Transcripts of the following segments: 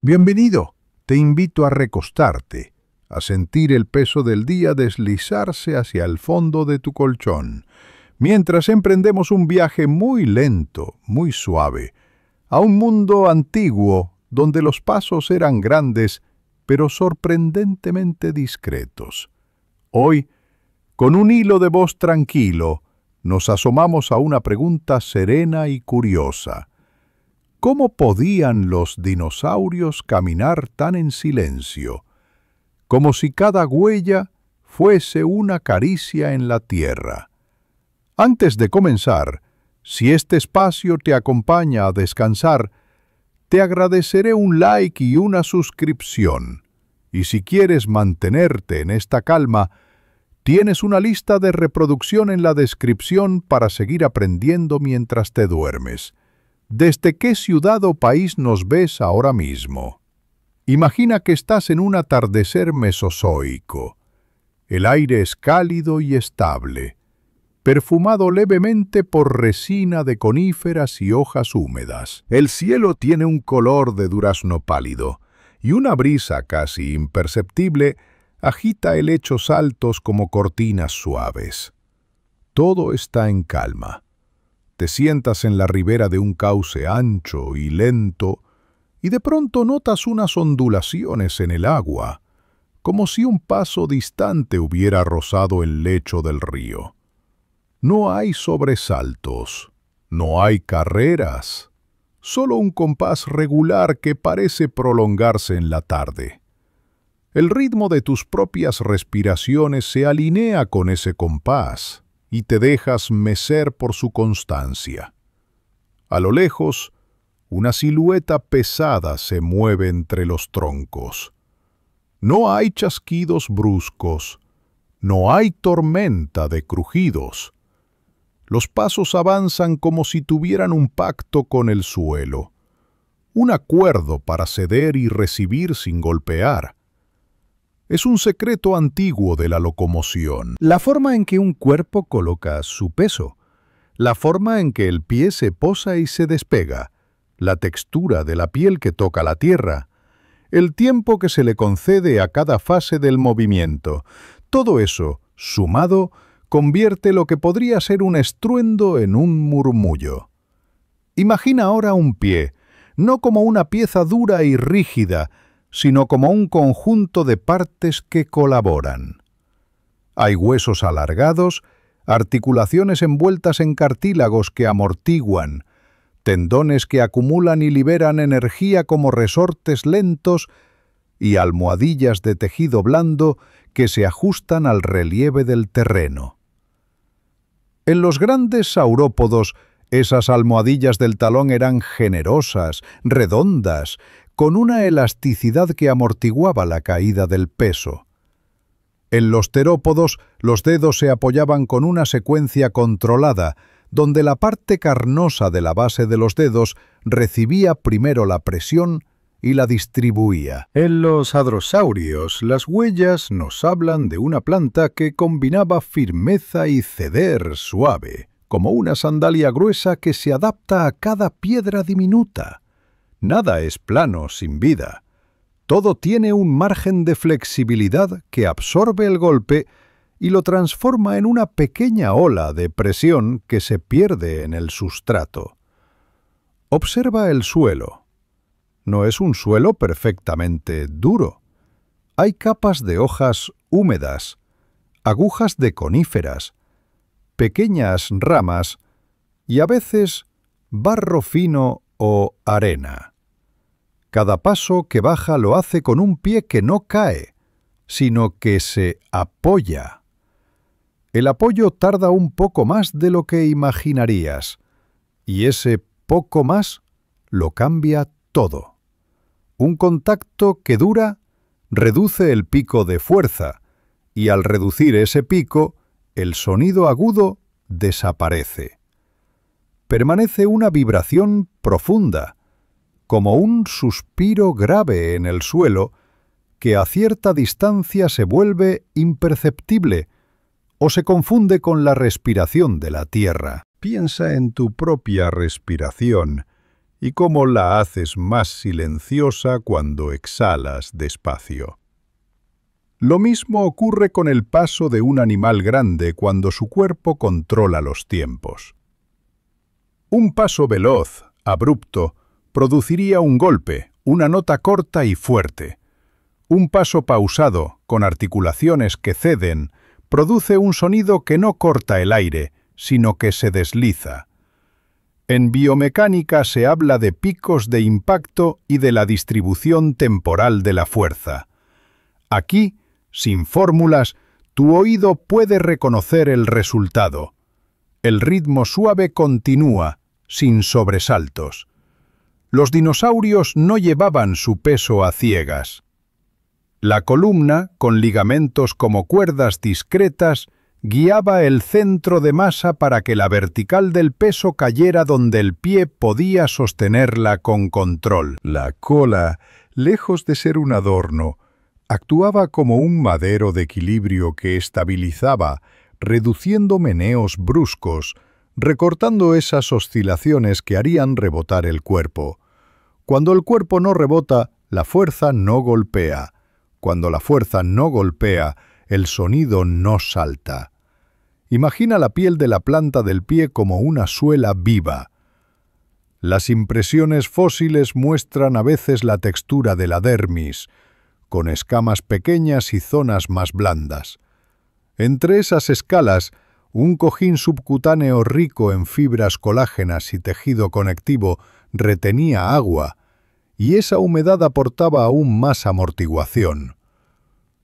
Bienvenido. Te invito a recostarte, a sentir el peso del día deslizarse hacia el fondo de tu colchón, mientras emprendemos un viaje muy lento, muy suave, a un mundo antiguo donde los pasos eran grandes, pero sorprendentemente discretos. Hoy, con un hilo de voz tranquilo, nos asomamos a una pregunta serena y curiosa. ¿Cómo podían los dinosaurios caminar tan en silencio, como si cada huella fuese una caricia en la tierra? Antes de comenzar, si este espacio te acompaña a descansar, te agradeceré un like y una suscripción. Y si quieres mantenerte en esta calma, tienes una lista de reproducción en la descripción para seguir aprendiendo mientras te duermes. ¿Desde qué ciudad o país nos ves ahora mismo? Imagina que estás en un atardecer mesozoico. El aire es cálido y estable, perfumado levemente por resina de coníferas y hojas húmedas. El cielo tiene un color de durazno pálido, y una brisa casi imperceptible agita helechos altos como cortinas suaves. Todo está en calma. Te sientas en la ribera de un cauce ancho y lento, y de pronto notas unas ondulaciones en el agua, como si un paso distante hubiera rozado el lecho del río. No hay sobresaltos, no hay carreras, solo un compás regular que parece prolongarse en la tarde. El ritmo de tus propias respiraciones se alinea con ese compás y te dejas mecer por su constancia. A lo lejos, una silueta pesada se mueve entre los troncos. No hay chasquidos bruscos, no hay tormenta de crujidos. Los pasos avanzan como si tuvieran un pacto con el suelo, un acuerdo para ceder y recibir sin golpear. Es un secreto antiguo de la locomoción. La forma en que un cuerpo coloca su peso, la forma en que el pie se posa y se despega, la textura de la piel que toca la tierra, el tiempo que se le concede a cada fase del movimiento, todo eso, sumado, convierte lo que podría ser un estruendo en un murmullo. Imagina ahora un pie, no como una pieza dura y rígida, sino como un conjunto de partes que colaboran. Hay huesos alargados, articulaciones envueltas en cartílagos que amortiguan, tendones que acumulan y liberan energía como resortes lentos y almohadillas de tejido blando que se ajustan al relieve del terreno. En los grandes saurópodos, esas almohadillas del talón eran generosas, redondas, con una elasticidad que amortiguaba la caída del peso. En los terópodos, los dedos se apoyaban con una secuencia controlada, donde la parte carnosa de la base de los dedos recibía primero la presión y la distribuía. En los hadrosaurios, las huellas nos hablan de una planta que combinaba firmeza y ceder suave, como una sandalia gruesa que se adapta a cada piedra diminuta. Nada es plano sin vida. Todo tiene un margen de flexibilidad que absorbe el golpe y lo transforma en una pequeña ola de presión que se pierde en el sustrato. Observa el suelo. No es un suelo perfectamente duro. Hay capas de hojas húmedas, agujas de coníferas, pequeñas ramas y a veces barro fino o arena. Cada paso que baja lo hace con un pie que no cae, sino que se apoya. El apoyo tarda un poco más de lo que imaginarías, y ese poco más lo cambia todo. Un contacto que dura reduce el pico de fuerza, y al reducir ese pico, el sonido agudo desaparece. Permanece una vibración profunda, como un suspiro grave en el suelo, que a cierta distancia se vuelve imperceptible o se confunde con la respiración de la tierra. Piensa en tu propia respiración y cómo la haces más silenciosa cuando exhalas despacio. Lo mismo ocurre con el paso de un animal grande cuando su cuerpo controla los tiempos. Un paso veloz, abrupto, produciría un golpe, una nota corta y fuerte. Un paso pausado, con articulaciones que ceden, produce un sonido que no corta el aire, sino que se desliza. En biomecánica se habla de picos de impacto y de la distribución temporal de la fuerza. Aquí, sin fórmulas, tu oído puede reconocer el resultado. El ritmo suave continúa, sin sobresaltos. Los dinosaurios no llevaban su peso a ciegas. La columna, con ligamentos como cuerdas discretas, guiaba el centro de masa para que la vertical del peso cayera donde el pie podía sostenerla con control. La cola, lejos de ser un adorno, actuaba como un madero de equilibrio que estabilizaba, reduciendo meneos bruscos, recortando esas oscilaciones que harían rebotar el cuerpo. Cuando el cuerpo no rebota, la fuerza no golpea. Cuando la fuerza no golpea, el sonido no salta. Imagina la piel de la planta del pie como una suela viva. Las impresiones fósiles muestran a veces la textura de la dermis, con escamas pequeñas y zonas más blandas. Entre esas escalas, un cojín subcutáneo rico en fibras colágenas y tejido conectivo retenía agua, y esa humedad aportaba aún más amortiguación.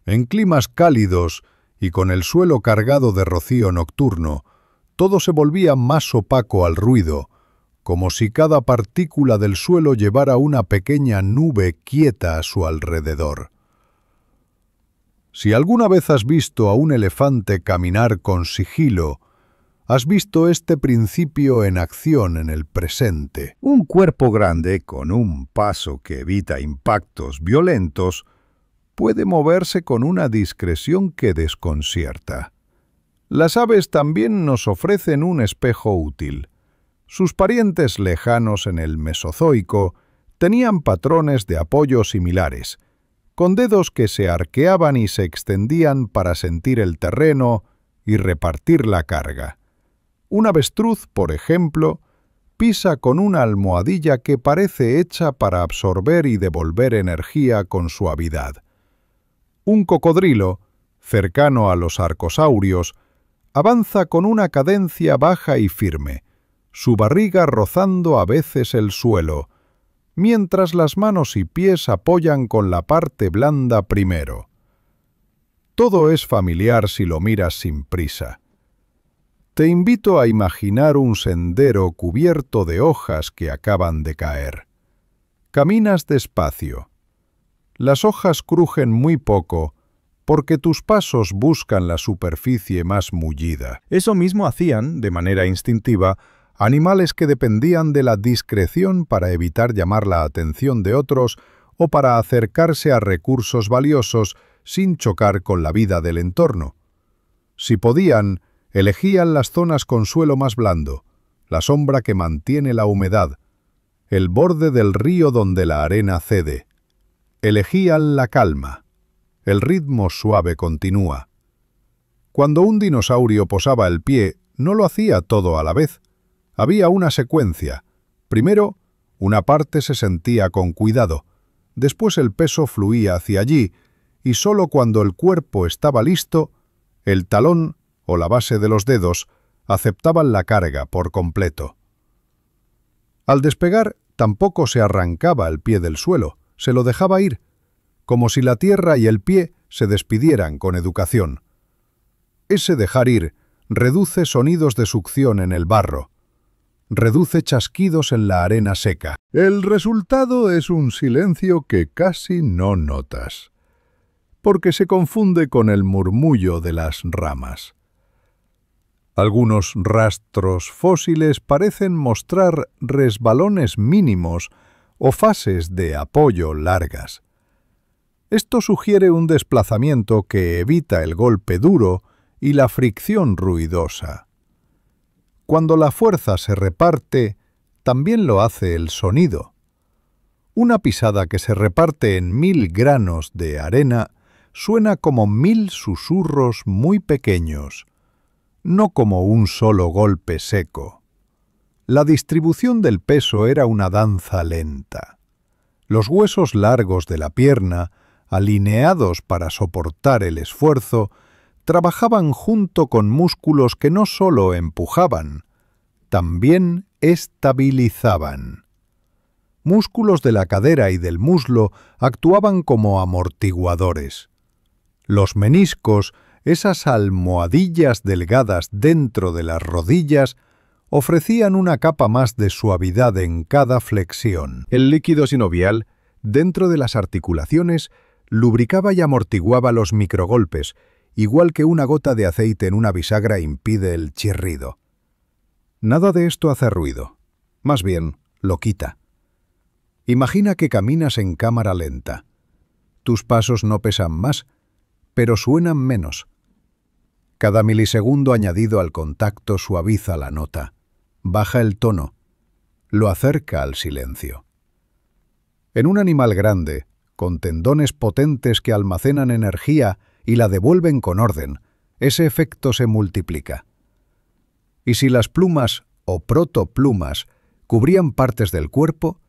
En climas cálidos y con el suelo cargado de rocío nocturno, todo se volvía más opaco al ruido, como si cada partícula del suelo llevara una pequeña nube quieta a su alrededor. Si alguna vez has visto a un elefante caminar con sigilo, has visto este principio en acción en el presente. Un cuerpo grande con un paso que evita impactos violentos puede moverse con una discreción que desconcierta. Las aves también nos ofrecen un espejo útil. Sus parientes lejanos en el Mesozoico tenían patrones de apoyo similares, con dedos que se arqueaban y se extendían para sentir el terreno y repartir la carga. Un avestruz, por ejemplo, pisa con una almohadilla que parece hecha para absorber y devolver energía con suavidad. Un cocodrilo, cercano a los arcosaurios, avanza con una cadencia baja y firme, su barriga rozando a veces el suelo, mientras las manos y pies apoyan con la parte blanda primero. Todo es familiar si lo miras sin prisa. Te invito a imaginar un sendero cubierto de hojas que acaban de caer. Caminas despacio. Las hojas crujen muy poco porque tus pasos buscan la superficie más mullida. Eso mismo hacían, de manera instintiva, animales que dependían de la discreción para evitar llamar la atención de otros o para acercarse a recursos valiosos sin chocar con la vida del entorno. Si podían, elegían las zonas con suelo más blando, la sombra que mantiene la humedad, el borde del río donde la arena cede. Elegían la calma. El ritmo suave continúa. Cuando un dinosaurio posaba el pie, no lo hacía todo a la vez. Había una secuencia. Primero, una parte se sentía con cuidado. Después el peso fluía hacia allí, y solo cuando el cuerpo estaba listo, el talón o la base de los dedos aceptaban la carga por completo. Al despegar, tampoco se arrancaba el pie del suelo, se lo dejaba ir, como si la tierra y el pie se despidieran con educación. Ese dejar ir reduce sonidos de succión en el barro, reduce chasquidos en la arena seca. El resultado es un silencio que casi no notas, porque se confunde con el murmullo de las ramas. Algunos rastros fósiles parecen mostrar resbalones mínimos o fases de apoyo largas. Esto sugiere un desplazamiento que evita el golpe duro y la fricción ruidosa. Cuando la fuerza se reparte, también lo hace el sonido. Una pisada que se reparte en 1000 granos de arena suena como 1000 susurros muy pequeños, no como un solo golpe seco. La distribución del peso era una danza lenta. Los huesos largos de la pierna, alineados para soportar el esfuerzo, trabajaban junto con músculos que no solo empujaban, también estabilizaban. Músculos de la cadera y del muslo actuaban como amortiguadores. Los meniscos, esas almohadillas delgadas dentro de las rodillas, ofrecían una capa más de suavidad en cada flexión. El líquido sinovial, dentro de las articulaciones, lubricaba y amortiguaba los microgolpes, igual que una gota de aceite en una bisagra impide el chirrido. Nada de esto hace ruido, más bien lo quita. Imagina que caminas en cámara lenta. Tus pasos no pesan más, pero suenan menos. Cada milisegundo añadido al contacto suaviza la nota, baja el tono, lo acerca al silencio. En un animal grande, con tendones potentes que almacenan energía y la devuelven con orden, ese efecto se multiplica. Y si las plumas o protoplumas cubrían partes del cuerpo,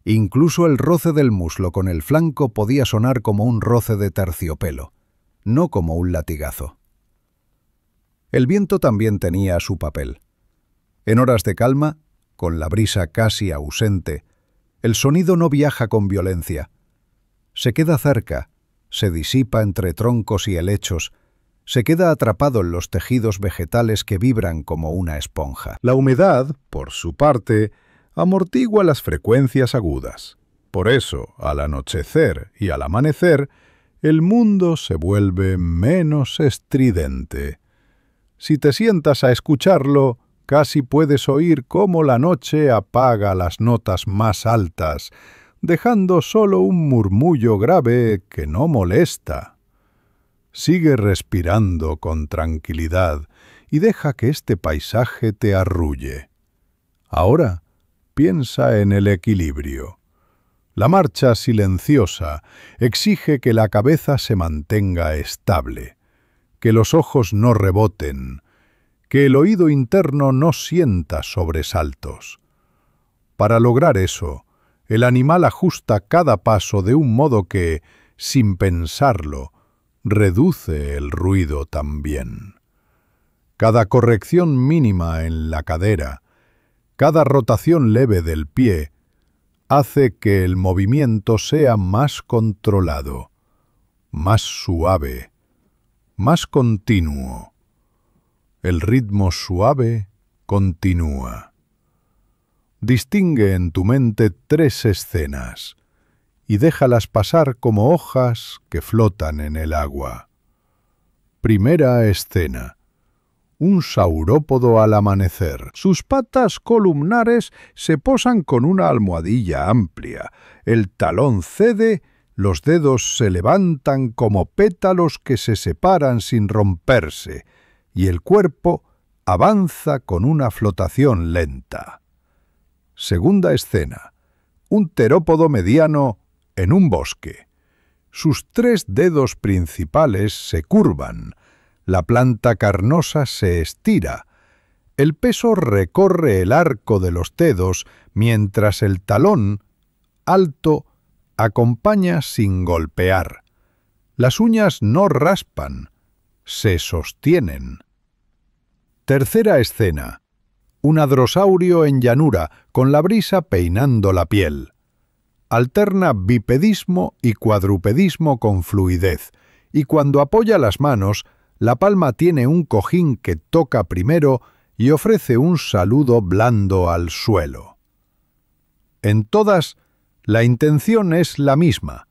incluso el roce del muslo con el flanco podía sonar como un roce de terciopelo, no como un latigazo. El viento también tenía su papel. En horas de calma, con la brisa casi ausente, el sonido no viaja con violencia. Se queda cerca, se disipa entre troncos y helechos, se queda atrapado en los tejidos vegetales que vibran como una esponja. La humedad, por su parte, amortigua las frecuencias agudas. Por eso, al anochecer y al amanecer, el mundo se vuelve menos estridente. Si te sientas a escucharlo, casi puedes oír cómo la noche apaga las notas más altas, dejando solo un murmullo grave que no molesta. Sigue respirando con tranquilidad y deja que este paisaje te arrulle. Ahora, piensa en el equilibrio. La marcha silenciosa exige que la cabeza se mantenga estable, que los ojos no reboten, que el oído interno no sienta sobresaltos. Para lograr eso, el animal ajusta cada paso de un modo que, sin pensarlo, reduce el ruido también. Cada corrección mínima en la cadera, cada rotación leve del pie, hace que el movimiento sea más controlado, más suave, más continuo. El ritmo suave continúa. Distingue en tu mente 3 escenas y déjalas pasar como hojas que flotan en el agua. Primera escena. Un saurópodo al amanecer. Sus patas columnares se posan con una almohadilla amplia. El talón cede, los dedos se levantan como pétalos que se separan sin romperse, y el cuerpo avanza con una flotación lenta. Segunda escena. Un terópodo mediano en un bosque. Sus 3 dedos principales se curvan, la planta carnosa se estira, el peso recorre el arco de los dedos mientras el talón, alto, acompaña sin golpear. Las uñas no raspan, se sostienen. Tercera escena. Un hadrosaurio en llanura, con la brisa peinando la piel. Alterna bipedismo y cuadrupedismo con fluidez, y cuando apoya las manos, la palma tiene un cojín que toca primero y ofrece un saludo blando al suelo. En todas, la intención es la misma,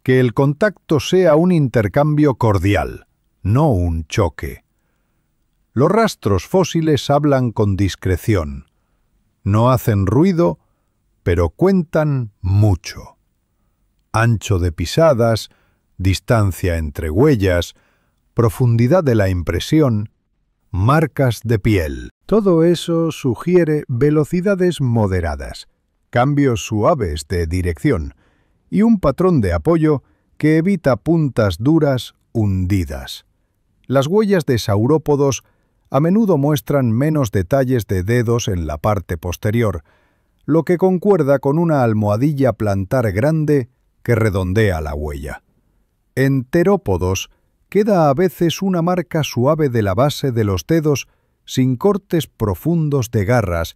que el contacto sea un intercambio cordial, no un choque. Los rastros fósiles hablan con discreción. No hacen ruido, pero cuentan mucho. Ancho de pisadas, distancia entre huellas, profundidad de la impresión, marcas de piel. Todo eso sugiere velocidades moderadas, cambios suaves de dirección y un patrón de apoyo que evita puntas duras hundidas. Las huellas de saurópodos a menudo muestran menos detalles de dedos en la parte posterior, lo que concuerda con una almohadilla plantar grande que redondea la huella. En terópodos queda a veces una marca suave de la base de los dedos sin cortes profundos de garras,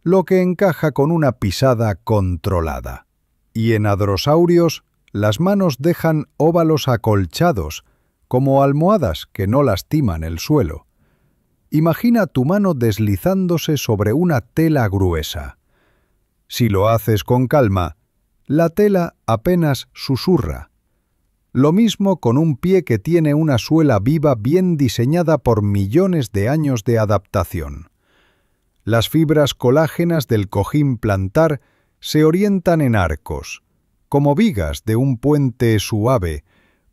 lo que encaja con una pisada controlada. Y en hadrosaurios, las manos dejan óvalos acolchados, como almohadas que no lastiman el suelo. Imagina tu mano deslizándose sobre una tela gruesa. Si lo haces con calma, la tela apenas susurra. Lo mismo con un pie que tiene una suela viva bien diseñada por millones de años de adaptación. Las fibras colágenas del cojín plantar se orientan en arcos, como vigas de un puente suave,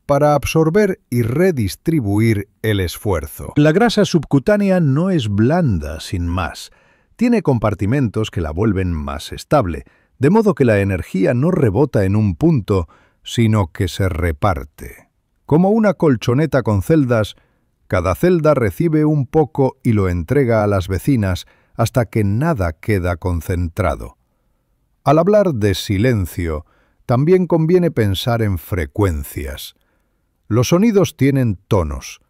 para absorber y redistribuir el esfuerzo. La grasa subcutánea no es blanda sin más. Tiene compartimentos que la vuelven más estable, de modo que la energía no rebota en un punto, sino que se reparte. Como una colchoneta con celdas, cada celda recibe un poco y lo entrega a las vecinas hasta que nada queda concentrado. Al hablar de silencio, también conviene pensar en frecuencias. Los sonidos tienen tonos.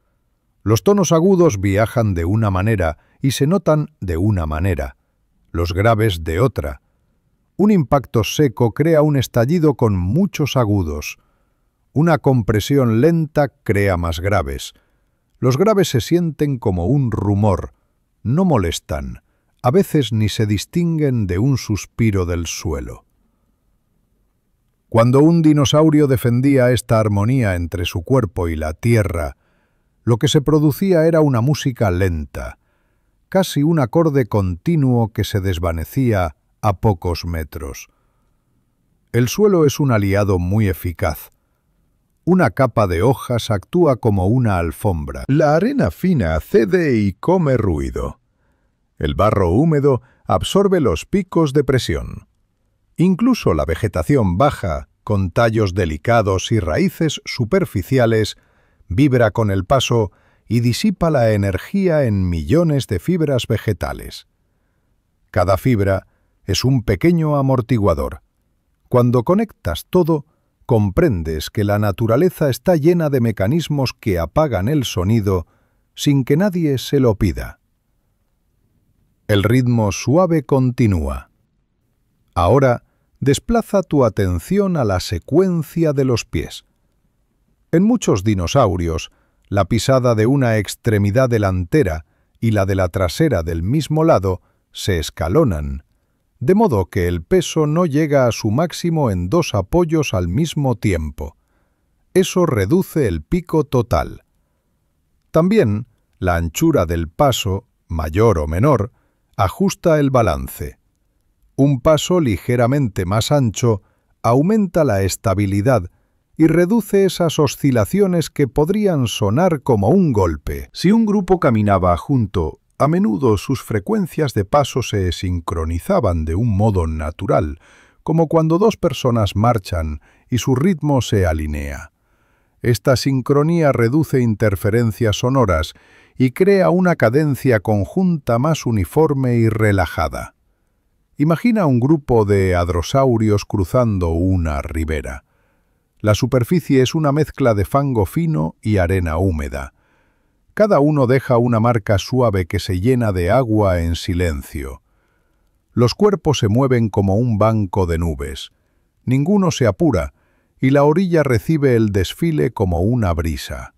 Los tonos agudos viajan de una manera y se notan de una manera, los graves de otra. Un impacto seco crea un estallido con muchos agudos. Una compresión lenta crea más graves. Los graves se sienten como un rumor, no molestan, a veces ni se distinguen de un suspiro del suelo. Cuando un dinosaurio defendía esta armonía entre su cuerpo y la tierra, lo que se producía era una música lenta, casi un acorde continuo que se desvanecía a pocos metros. El suelo es un aliado muy eficaz. Una capa de hojas actúa como una alfombra. La arena fina cede y come ruido. El barro húmedo absorbe los picos de presión. Incluso la vegetación baja, con tallos delicados y raíces superficiales, vibra con el paso y disipa la energía en millones de fibras vegetales. Cada fibra es un pequeño amortiguador. Cuando conectas todo, comprendes que la naturaleza está llena de mecanismos que apagan el sonido sin que nadie se lo pida. El ritmo suave continúa. Ahora, desplaza tu atención a la secuencia de los pies. En muchos dinosaurios, la pisada de una extremidad delantera y la de la trasera del mismo lado se escalonan, de modo que el peso no llega a su máximo en dos apoyos al mismo tiempo. Eso reduce el pico total. También, la anchura del paso, mayor o menor, ajusta el balance. Un paso ligeramente más ancho aumenta la estabilidad y reduce esas oscilaciones que podrían sonar como un golpe. Si un grupo caminaba junto, a menudo sus frecuencias de paso se sincronizaban de un modo natural, como cuando dos personas marchan y su ritmo se alinea. Esta sincronía reduce interferencias sonoras y crea una cadencia conjunta más uniforme y relajada. Imagina un grupo de hadrosaurios cruzando una ribera. La superficie es una mezcla de fango fino y arena húmeda. Cada uno deja una marca suave que se llena de agua en silencio. Los cuerpos se mueven como un banco de nubes. Ninguno se apura, y la orilla recibe el desfile como una brisa.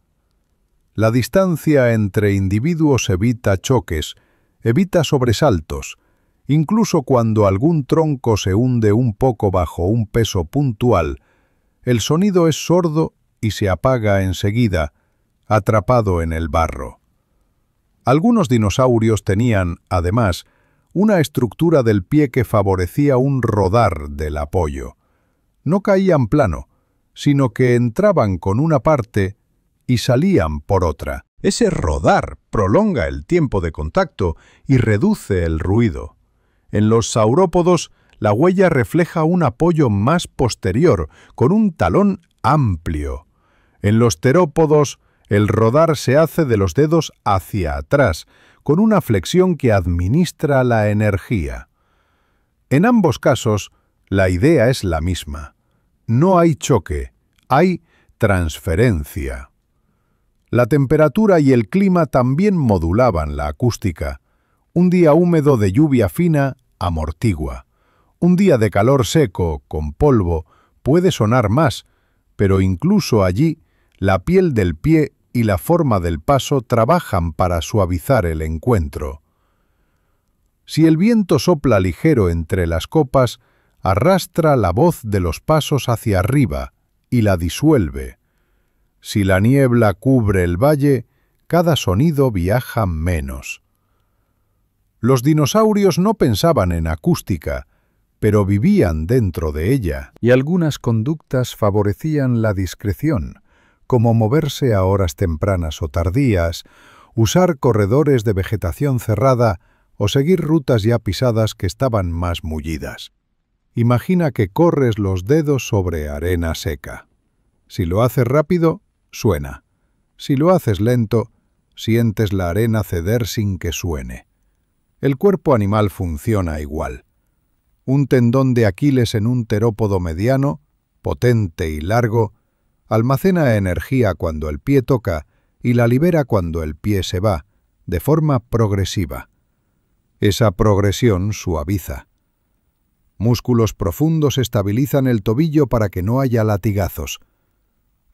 La distancia entre individuos evita choques, evita sobresaltos. Incluso cuando algún tronco se hunde un poco bajo un peso puntual, el sonido es sordo y se apaga enseguida, atrapado en el barro. Algunos dinosaurios tenían, además, una estructura del pie que favorecía un rodar del apoyo. No caían plano, sino que entraban con una parte y salían por otra. Ese rodar prolonga el tiempo de contacto y reduce el ruido. En los saurópodos, la huella refleja un apoyo más posterior, con un talón amplio. En los terópodos, el rodar se hace de los dedos hacia atrás, con una flexión que administra la energía. En ambos casos, la idea es la misma. No hay choque, hay transferencia. La temperatura y el clima también modulaban la acústica. Un día húmedo de lluvia fina amortigua. Un día de calor seco, con polvo, puede sonar más, pero incluso allí, la piel del pie y la forma del paso trabajan para suavizar el encuentro. Si el viento sopla ligero entre las copas, arrastra la voz de los pasos hacia arriba y la disuelve. Si la niebla cubre el valle, cada sonido viaja menos. Los dinosaurios no pensaban en acústica, pero vivían dentro de ella. Y algunas conductas favorecían la discreción, como moverse a horas tempranas o tardías, usar corredores de vegetación cerrada o seguir rutas ya pisadas que estaban más mullidas. Imagina que corres los dedos sobre arena seca. Si lo haces rápido, suena. Si lo haces lento, sientes la arena ceder sin que suene. El cuerpo animal funciona igual. Un tendón de Aquiles en un terópodo mediano, potente y largo, almacena energía cuando el pie toca y la libera cuando el pie se va, de forma progresiva. Esa progresión suaviza. Músculos profundos estabilizan el tobillo para que no haya latigazos.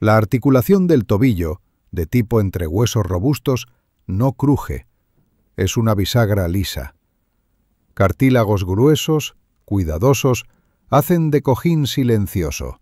La articulación del tobillo, de tipo entre huesos robustos, no cruje. Es una bisagra lisa. Cartílagos gruesos, cuidadosos, hacen de cojín silencioso.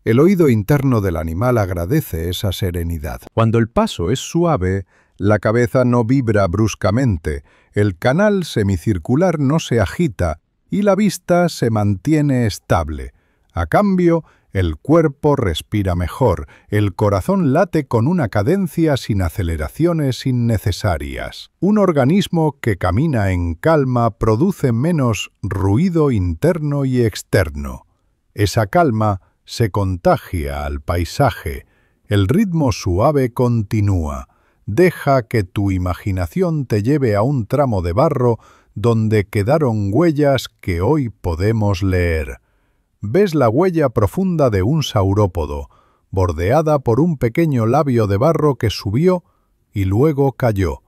El oído interno del animal agradece esa serenidad. Cuando el paso es suave, la cabeza no vibra bruscamente, el canal semicircular no se agita y la vista se mantiene estable. A cambio, el cuerpo respira mejor, el corazón late con una cadencia sin aceleraciones innecesarias. Un organismo que camina en calma produce menos ruido interno y externo. Esa calma se contagia al paisaje, el ritmo suave continúa. Deja que tu imaginación te lleve a un tramo de barro donde quedaron huellas que hoy podemos leer. Ves la huella profunda de un saurópodo, bordeada por un pequeño labio de barro que subió y luego cayó.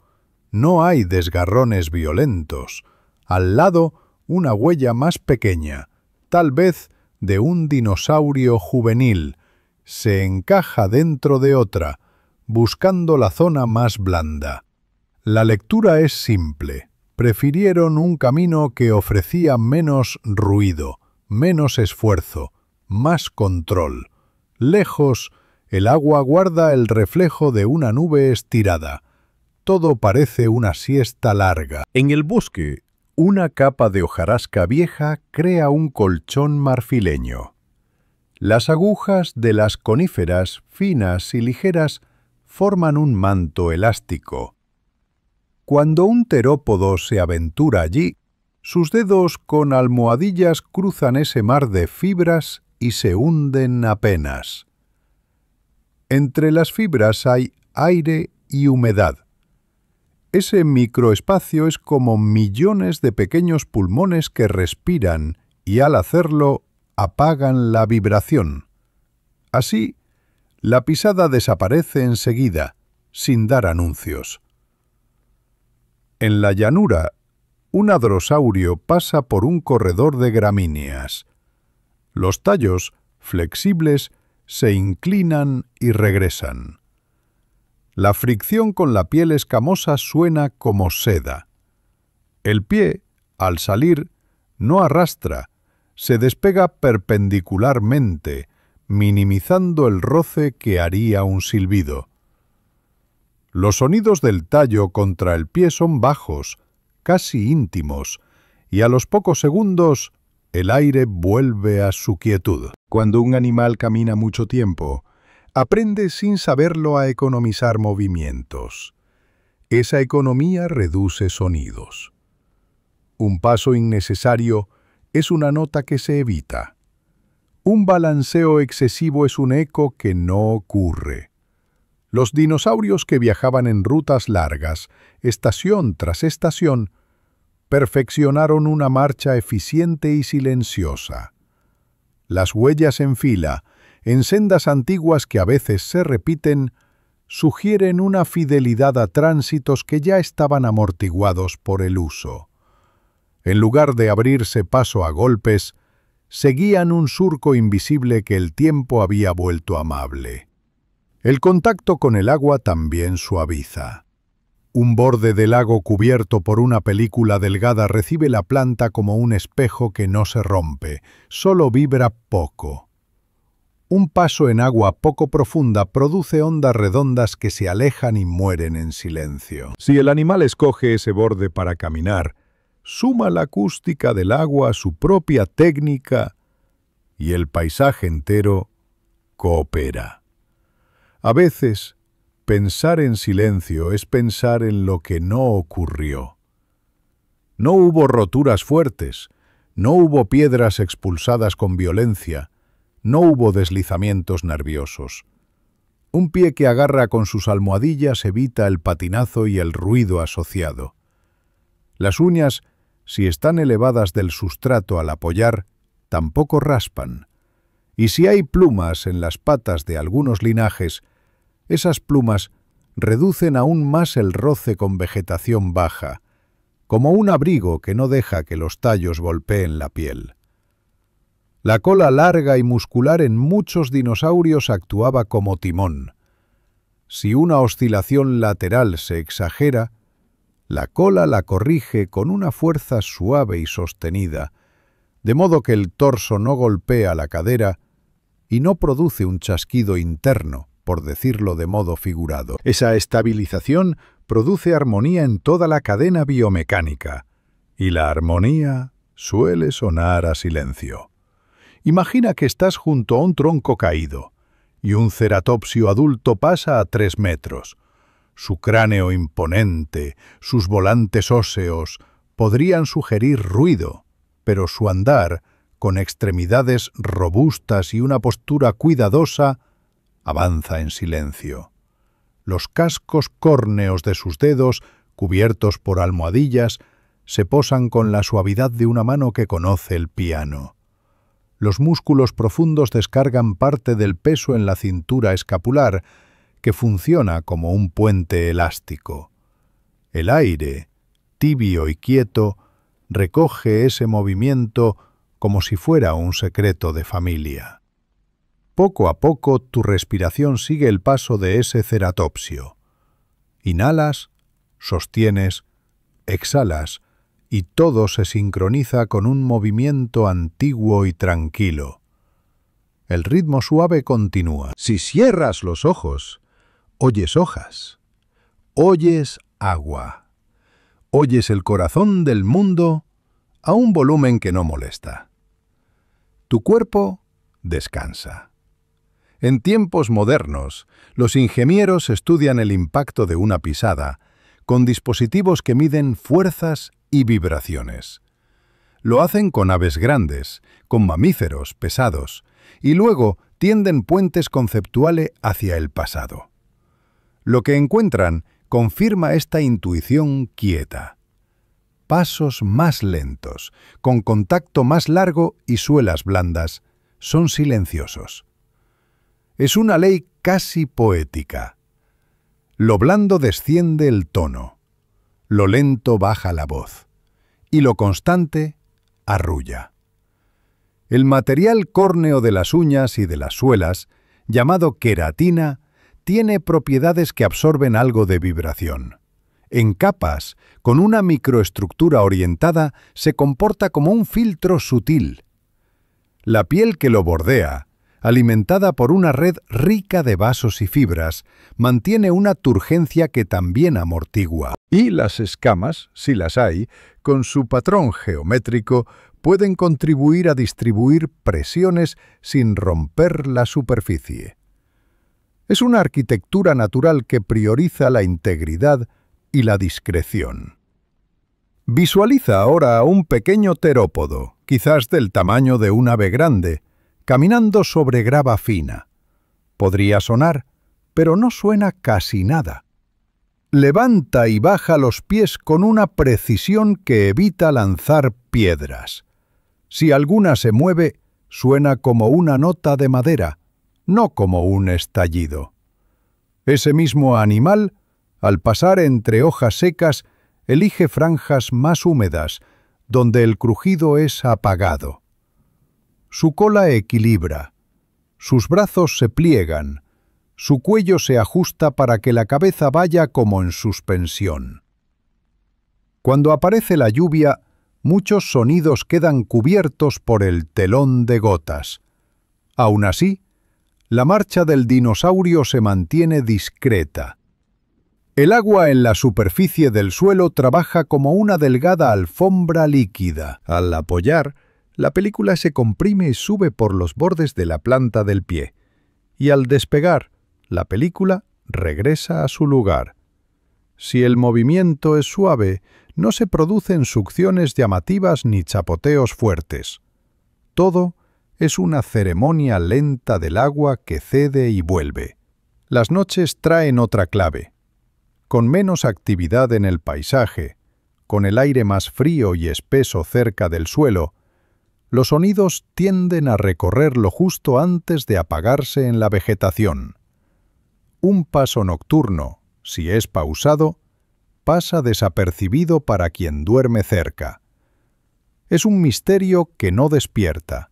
No hay desgarrones violentos. Al lado, una huella más pequeña, tal vez de un dinosaurio juvenil. Se encaja dentro de otra, buscando la zona más blanda. La lectura es simple. Prefirieron un camino que ofrecía menos ruido, menos esfuerzo, más control. Lejos, el agua guarda el reflejo de una nube estirada. Todo parece una siesta larga. En el bosque, una capa de hojarasca vieja crea un colchón marfileño. Las agujas de las coníferas, finas y ligeras, forman un manto elástico. Cuando un terópodo se aventura allí, sus dedos con almohadillas cruzan ese mar de fibras y se hunden apenas. Entre las fibras hay aire y humedad. Ese microespacio es como millones de pequeños pulmones que respiran y al hacerlo apagan la vibración. Así, la pisada desaparece enseguida, sin dar anuncios. En la llanura, un hadrosaurio pasa por un corredor de gramíneas. Los tallos, flexibles, se inclinan y regresan. La fricción con la piel escamosa suena como seda. El pie, al salir, no arrastra, se despega perpendicularmente, minimizando el roce que haría un silbido. Los sonidos del tallo contra el pie son bajos, casi íntimos, y a los pocos segundos el aire vuelve a su quietud. Cuando un animal camina mucho tiempo, Aprende sin saberlo a economizar movimientos. Esa economía reduce sonidos. Un paso innecesario es una nota que se evita. Un balanceo excesivo es un eco que no ocurre. Los dinosaurios que viajaban en rutas largas, estación tras estación, perfeccionaron una marcha eficiente y silenciosa. Las huellas en fila, en sendas antiguas que a veces se repiten, sugieren una fidelidad a tránsitos que ya estaban amortiguados por el uso. En lugar de abrirse paso a golpes, seguían un surco invisible que el tiempo había vuelto amable. El contacto con el agua también suaviza. Un borde del lago cubierto por una película delgada recibe la planta como un espejo que no se rompe, solo vibra poco. Un paso en agua poco profunda produce ondas redondas que se alejan y mueren en silencio. Si el animal escoge ese borde para caminar, suma la acústica del agua a su propia técnica y el paisaje entero coopera. A veces, pensar en silencio es pensar en lo que no ocurrió. No hubo roturas fuertes, no hubo piedras expulsadas con violencia, no hubo deslizamientos nerviosos. Un pie que agarra con sus almohadillas evita el patinazo y el ruido asociado. Las uñas, si están elevadas del sustrato al apoyar, tampoco raspan. Y si hay plumas en las patas de algunos linajes, esas plumas reducen aún más el roce con vegetación baja, como un abrigo que no deja que los tallos golpeen la piel. La cola larga y muscular en muchos dinosaurios actuaba como timón. Si una oscilación lateral se exagera, la cola la corrige con una fuerza suave y sostenida, de modo que el torso no golpea la cadera y no produce un chasquido interno, por decirlo de modo figurado. Esa estabilización produce armonía en toda la cadena biomecánica, y la armonía suele sonar a silencio. Imagina que estás junto a un tronco caído, y un ceratopsio adulto pasa a 3 metros. Su cráneo imponente, sus volantes óseos, podrían sugerir ruido, pero su andar, con extremidades robustas y una postura cuidadosa, avanza en silencio. Los cascos córneos de sus dedos, cubiertos por almohadillas, se posan con la suavidad de una mano que conoce el piano. Los músculos profundos descargan parte del peso en la cintura escapular, que funciona como un puente elástico. El aire, tibio y quieto, recoge ese movimiento como si fuera un secreto de familia. Poco a poco tu respiración sigue el paso de ese ceratopsio. Inhalas, sostienes, exhalas, y todo se sincroniza con un movimiento antiguo y tranquilo. El ritmo suave continúa. Si cierras los ojos, oyes hojas, oyes agua, oyes el corazón del mundo a un volumen que no molesta. Tu cuerpo descansa. En tiempos modernos, los ingenieros estudian el impacto de una pisada con dispositivos que miden fuerzas y vibraciones. Lo hacen con aves grandes, con mamíferos pesados, y luego tienden puentes conceptuales hacia el pasado. Lo que encuentran confirma esta intuición quieta. Pasos más lentos, con contacto más largo y suelas blandas, son silenciosos. Es una ley casi poética. Lo blando desciende el tono, lo lento baja la voz, y lo constante arrulla. El material córneo de las uñas y de las suelas, llamado queratina, tiene propiedades que absorben algo de vibración. En capas, con una microestructura orientada, se comporta como un filtro sutil. La piel que lo bordea, alimentada por una red rica de vasos y fibras, mantiene una turgencia que también amortigua. Y las escamas, si las hay, con su patrón geométrico, pueden contribuir a distribuir presiones sin romper la superficie. Es una arquitectura natural que prioriza la integridad y la discreción. Visualiza ahora a un pequeño terópodo, quizás del tamaño de un ave grande, caminando sobre grava fina. Podría sonar, pero no suena casi nada. Levanta y baja los pies con una precisión que evita lanzar piedras. Si alguna se mueve, suena como una nota de madera, no como un estallido. Ese mismo animal, al pasar entre hojas secas, elige franjas más húmedas, donde el crujido es apagado. Su cola equilibra, sus brazos se pliegan, su cuello se ajusta para que la cabeza vaya como en suspensión. Cuando aparece la lluvia, muchos sonidos quedan cubiertos por el telón de gotas. Aún así, la marcha del dinosaurio se mantiene discreta. El agua en la superficie del suelo trabaja como una delgada alfombra líquida. Al apoyar, la película se comprime y sube por los bordes de la planta del pie. Y al despegar, la película regresa a su lugar. Si el movimiento es suave, no se producen succiones llamativas ni chapoteos fuertes. Todo es una ceremonia lenta del agua que cede y vuelve. Las noches traen otra clave. Con menos actividad en el paisaje, con el aire más frío y espeso cerca del suelo, los sonidos tienden a recorrer lo justo antes de apagarse en la vegetación. Un paso nocturno, si es pausado, pasa desapercibido para quien duerme cerca. Es un misterio que no despierta.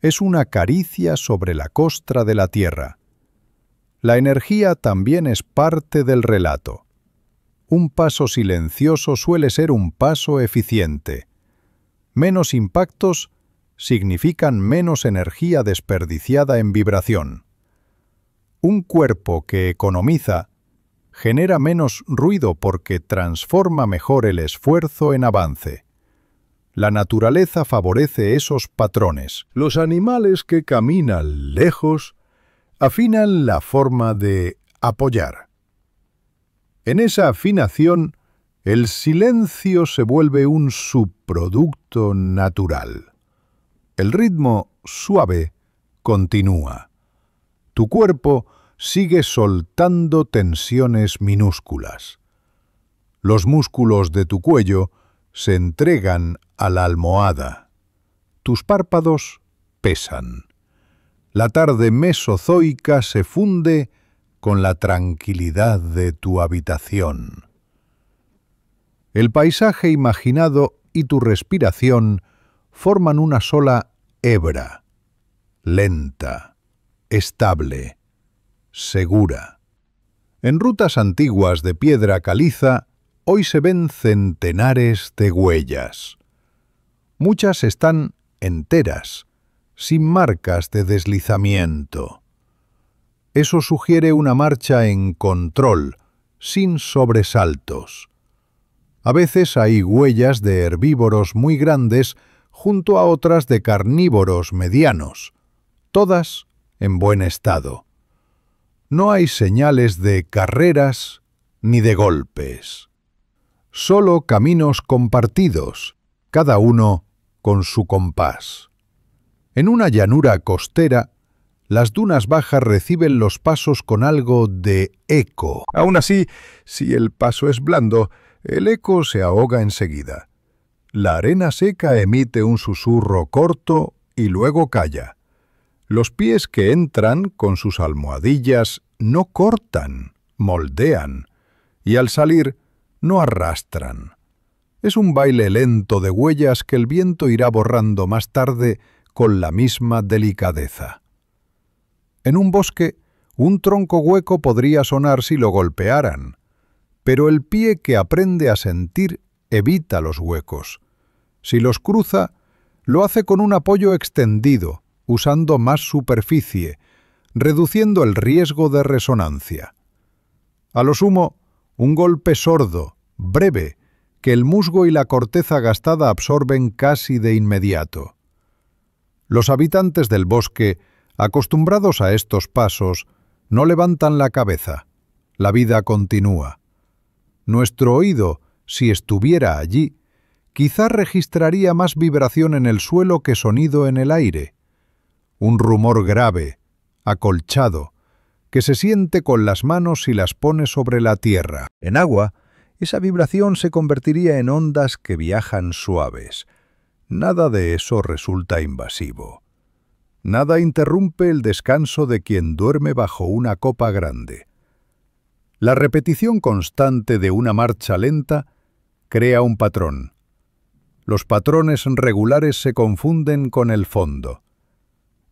Es una caricia sobre la costra de la tierra. La energía también es parte del relato. Un paso silencioso suele ser un paso eficiente. Menos impactos significan menos energía desperdiciada en vibración. Un cuerpo que economiza genera menos ruido porque transforma mejor el esfuerzo en avance. La naturaleza favorece esos patrones. Los animales que caminan lejos afinan la forma de apoyar. En esa afinación, el silencio se vuelve un subproducto natural. El ritmo suave continúa. Tu cuerpo sigue soltando tensiones minúsculas. Los músculos de tu cuello se entregan a la almohada. Tus párpados pesan. La tarde mesozoica se funde con la tranquilidad de tu habitación. El paisaje imaginado y tu respiración forman una sola hebra, lenta, estable, segura. En rutas antiguas de piedra caliza, hoy se ven centenares de huellas. Muchas están enteras, sin marcas de deslizamiento. Eso sugiere una marcha en control, sin sobresaltos. A veces hay huellas de herbívoros muy grandes junto a otras de carnívoros medianos, todas en buen estado. No hay señales de carreras ni de golpes. Solo caminos compartidos, cada uno con su compás. En una llanura costera, las dunas bajas reciben los pasos con algo de eco. Aún así, si el paso es blando, el eco se ahoga enseguida. La arena seca emite un susurro corto y luego calla. Los pies que entran con sus almohadillas no cortan, moldean, y al salir no arrastran. Es un baile lento de huellas que el viento irá borrando más tarde con la misma delicadeza. En un bosque, un tronco hueco podría sonar si lo golpearan, pero el pie que aprende a sentir evita los huecos. Si los cruza, lo hace con un apoyo extendido, usando más superficie, reduciendo el riesgo de resonancia. A lo sumo, un golpe sordo, breve, que el musgo y la corteza gastada absorben casi de inmediato. Los habitantes del bosque, acostumbrados a estos pasos, no levantan la cabeza. La vida continúa. Nuestro oído, si estuviera allí, quizá registraría más vibración en el suelo que sonido en el aire. Un rumor grave, acolchado, que se siente con las manos y las pone sobre la tierra. En agua, esa vibración se convertiría en ondas que viajan suaves. Nada de eso resulta invasivo. Nada interrumpe el descanso de quien duerme bajo una copa grande. La repetición constante de una marcha lenta crea un patrón. Los patrones regulares se confunden con el fondo.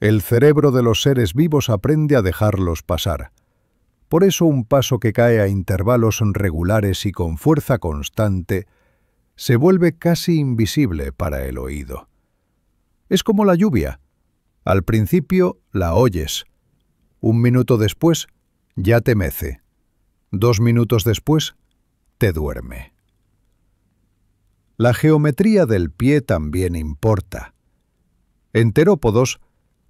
El cerebro de los seres vivos aprende a dejarlos pasar. Por eso un paso que cae a intervalos regulares y con fuerza constante se vuelve casi invisible para el oído. Es como la lluvia. Al principio la oyes. 1 minuto después ya te mece. 2 minutos después te duerme. La geometría del pie también importa. En terópodos,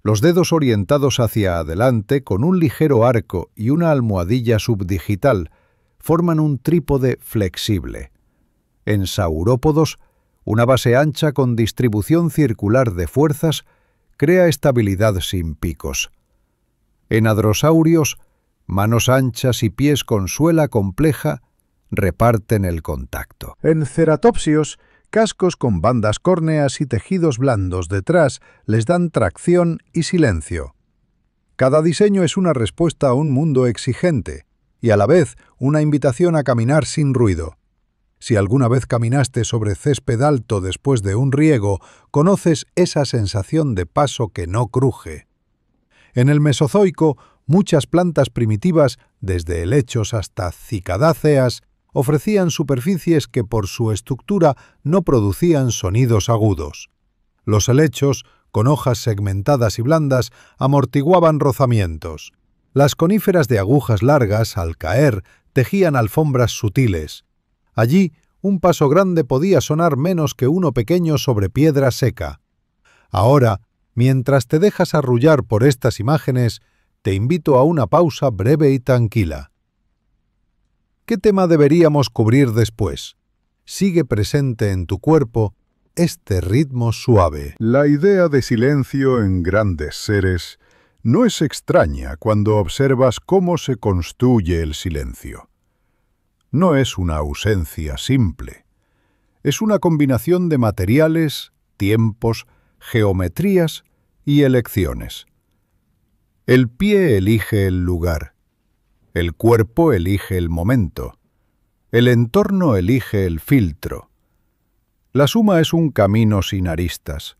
los dedos orientados hacia adelante con un ligero arco y una almohadilla subdigital forman un trípode flexible. En saurópodos, una base ancha con distribución circular de fuerzas crea estabilidad sin picos. En hadrosaurios, manos anchas y pies con suela compleja reparten el contacto. En ceratopsios, cascos con bandas córneas y tejidos blandos detrás les dan tracción y silencio. Cada diseño es una respuesta a un mundo exigente y a la vez una invitación a caminar sin ruido. Si alguna vez caminaste sobre césped alto después de un riego, conoces esa sensación de paso que no cruje. En el Mesozoico, muchas plantas primitivas, desde helechos hasta cicadáceas, ofrecían superficies que por su estructura no producían sonidos agudos. Los helechos, con hojas segmentadas y blandas, amortiguaban rozamientos. Las coníferas de agujas largas, al caer, tejían alfombras sutiles. Allí, un paso grande podía sonar menos que uno pequeño sobre piedra seca. Ahora, mientras te dejas arrullar por estas imágenes, te invito a una pausa breve y tranquila. ¿Qué tema deberíamos cubrir después? Sigue presente en tu cuerpo este ritmo suave. La idea de silencio en grandes seres no es extraña cuando observas cómo se construye el silencio. No es una ausencia simple. Es una combinación de materiales, tiempos, geometrías y elecciones. El pie elige el lugar. El cuerpo elige el momento. El entorno elige el filtro. La suma es un camino sin aristas.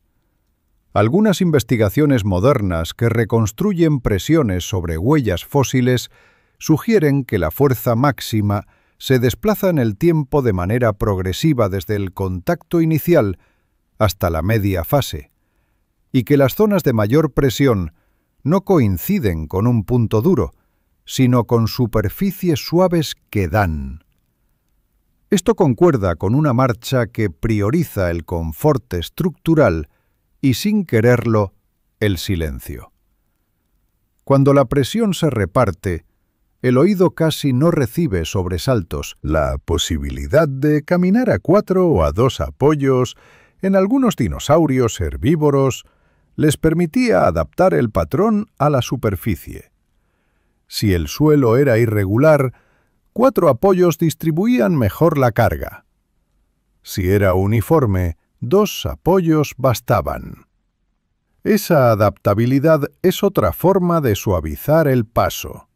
Algunas investigaciones modernas que reconstruyen presiones sobre huellas fósiles sugieren que la fuerza máxima se desplaza en el tiempo de manera progresiva desde el contacto inicial hasta la media fase, y que las zonas de mayor presión no coinciden con un punto duro, sino con superficies suaves que dan. Esto concuerda con una marcha que prioriza el confort estructural y, sin quererlo, el silencio. Cuando la presión se reparte, el oído casi no recibe sobresaltos. La posibilidad de caminar a 4 o a 2 apoyos en algunos dinosaurios herbívoros les permitía adaptar el patrón a la superficie. Si el suelo era irregular, 4 apoyos distribuían mejor la carga. Si era uniforme, 2 apoyos bastaban. Esa adaptabilidad es otra forma de suavizar el paso.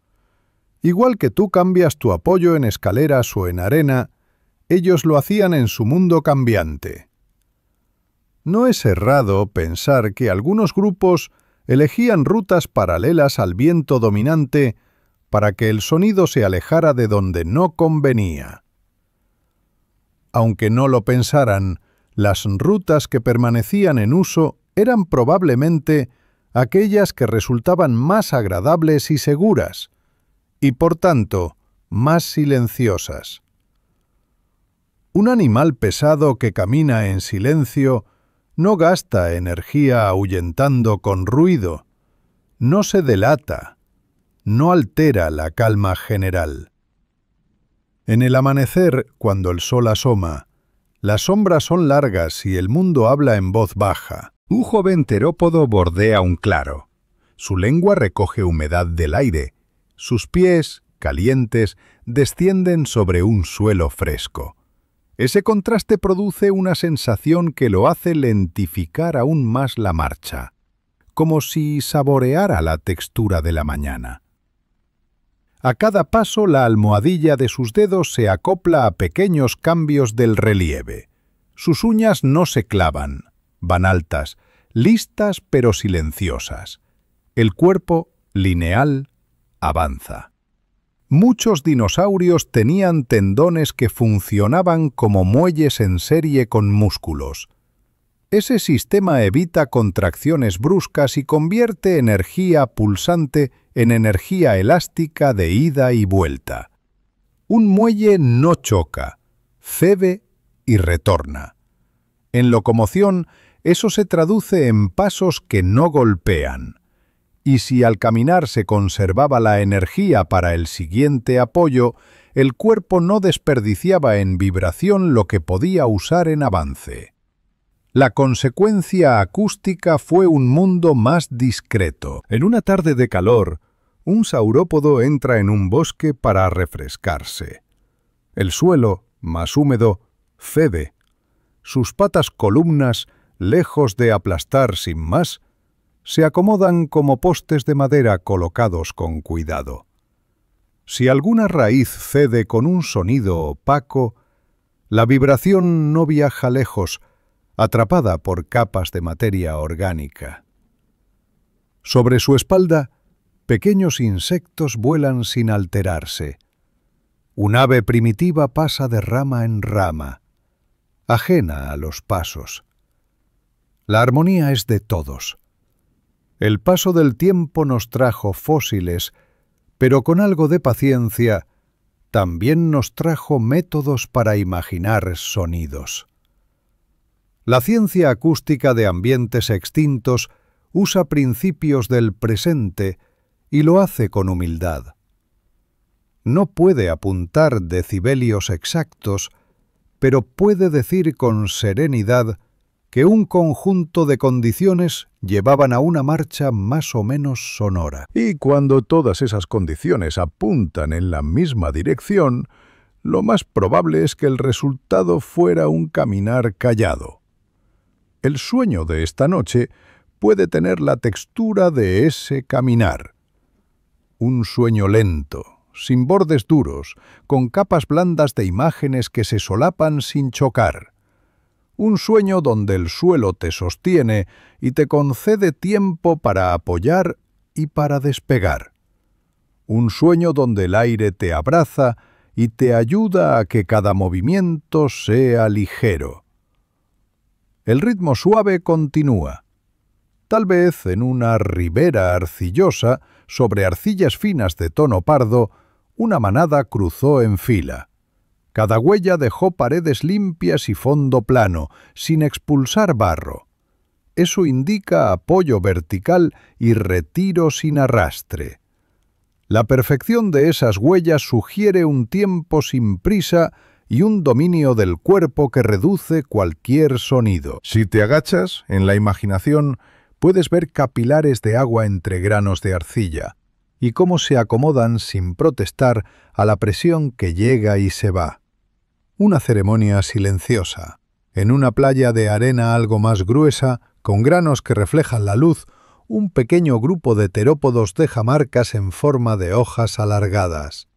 Igual que tú cambias tu apoyo en escaleras o en arena, ellos lo hacían en su mundo cambiante. No es errado pensar que algunos grupos elegían rutas paralelas al viento dominante para que el sonido se alejara de donde no convenía. Aunque no lo pensaran, las rutas que permanecían en uso eran probablemente aquellas que resultaban más agradables y seguras, y por tanto, más silenciosas. Un animal pesado que camina en silencio no gasta energía ahuyentando con ruido, no se delata, no altera la calma general. En el amanecer, cuando el sol asoma, las sombras son largas y el mundo habla en voz baja. Un joven terópodo bordea un claro. Su lengua recoge humedad del aire. Sus pies, calientes, descienden sobre un suelo fresco. Ese contraste produce una sensación que lo hace lentificar aún más la marcha, como si saboreara la textura de la mañana. A cada paso la almohadilla de sus dedos se acopla a pequeños cambios del relieve. Sus uñas no se clavan, van altas, listas pero silenciosas. El cuerpo, lineal, avanza. Muchos dinosaurios tenían tendones que funcionaban como muelles en serie con músculos. Ese sistema evita contracciones bruscas y convierte energía pulsante en energía elástica de ida y vuelta. Un muelle no choca, cede y retorna. En locomoción, eso se traduce en pasos que no golpean. Y si al caminar se conservaba la energía para el siguiente apoyo, el cuerpo no desperdiciaba en vibración lo que podía usar en avance. La consecuencia acústica fue un mundo más discreto. En una tarde de calor, un saurópodo entra en un bosque para refrescarse. El suelo, más húmedo, cede. Sus patas columnas, lejos de aplastar sin más, se acomodan como postes de madera colocados con cuidado. Si alguna raíz cede con un sonido opaco, la vibración no viaja lejos, atrapada por capas de materia orgánica. Sobre su espalda, pequeños insectos vuelan sin alterarse. Un ave primitiva pasa de rama en rama, ajena a los pasos. La armonía es de todos. El paso del tiempo nos trajo fósiles, pero con algo de paciencia, también nos trajo métodos para imaginar sonidos. La ciencia acústica de ambientes extintos usa principios del presente y lo hace con humildad. No puede apuntar decibelios exactos, pero puede decir con serenidad que un conjunto de condiciones llevaban a una marcha más o menos sonora. Y cuando todas esas condiciones apuntan en la misma dirección, lo más probable es que el resultado fuera un caminar callado. El sueño de esta noche puede tener la textura de ese caminar. Un sueño lento, sin bordes duros, con capas blandas de imágenes que se solapan sin chocar. Un sueño donde el suelo te sostiene y te concede tiempo para apoyar y para despegar. Un sueño donde el aire te abraza y te ayuda a que cada movimiento sea ligero. El ritmo suave continúa. Tal vez en una ribera arcillosa, sobre arcillas finas de tono pardo, una manada cruzó en fila. Cada huella dejó paredes limpias y fondo plano, sin expulsar barro. Eso indica apoyo vertical y retiro sin arrastre. La perfección de esas huellas sugiere un tiempo sin prisa y un dominio del cuerpo que reduce cualquier sonido. Si te agachas, en la imaginación, puedes ver capilares de agua entre granos de arcilla, y cómo se acomodan sin protestar a la presión que llega y se va. Una ceremonia silenciosa. En una playa de arena algo más gruesa, con granos que reflejan la luz, un pequeño grupo de terópodos deja marcas en forma de hojas alargadas.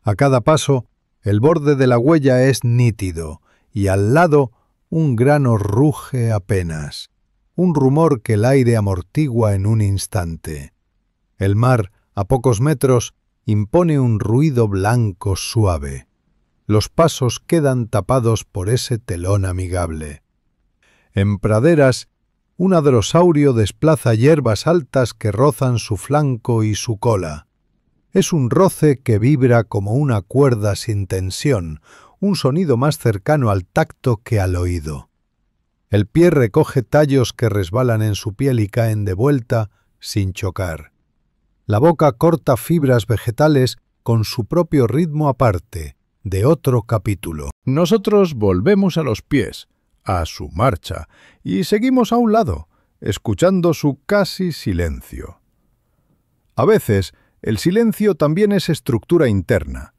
A cada paso, el borde de la huella es nítido, y al lado un grano ruge apenas, un rumor que el aire amortigua en un instante. El mar, a pocos metros, impone un ruido blanco suave. Los pasos quedan tapados por ese telón amigable. En praderas, un hadrosaurio desplaza hierbas altas que rozan su flanco y su cola. Es un roce que vibra como una cuerda sin tensión, un sonido más cercano al tacto que al oído. El pie recoge tallos que resbalan en su piel y caen de vuelta sin chocar. La boca corta fibras vegetales con su propio ritmo aparte, de otro capítulo. Nosotros volvemos a los pies, a su marcha, y seguimos a un lado, escuchando su casi silencio. A veces, el silencio también es estructura interna.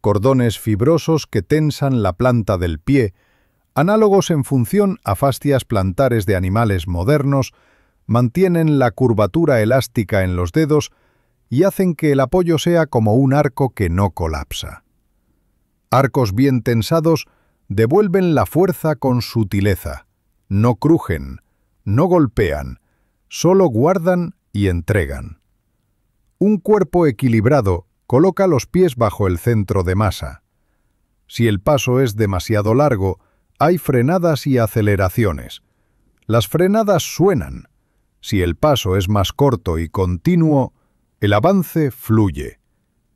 Cordones fibrosos que tensan la planta del pie, análogos en función a fascias plantares de animales modernos, mantienen la curvatura elástica en los dedos y hacen que el apoyo sea como un arco que no colapsa. Arcos bien tensados devuelven la fuerza con sutileza, no crujen, no golpean, solo guardan y entregan. Un cuerpo equilibrado coloca los pies bajo el centro de masa. Si el paso es demasiado largo, hay frenadas y aceleraciones. Las frenadas suenan. Si el paso es más corto y continuo, el avance fluye.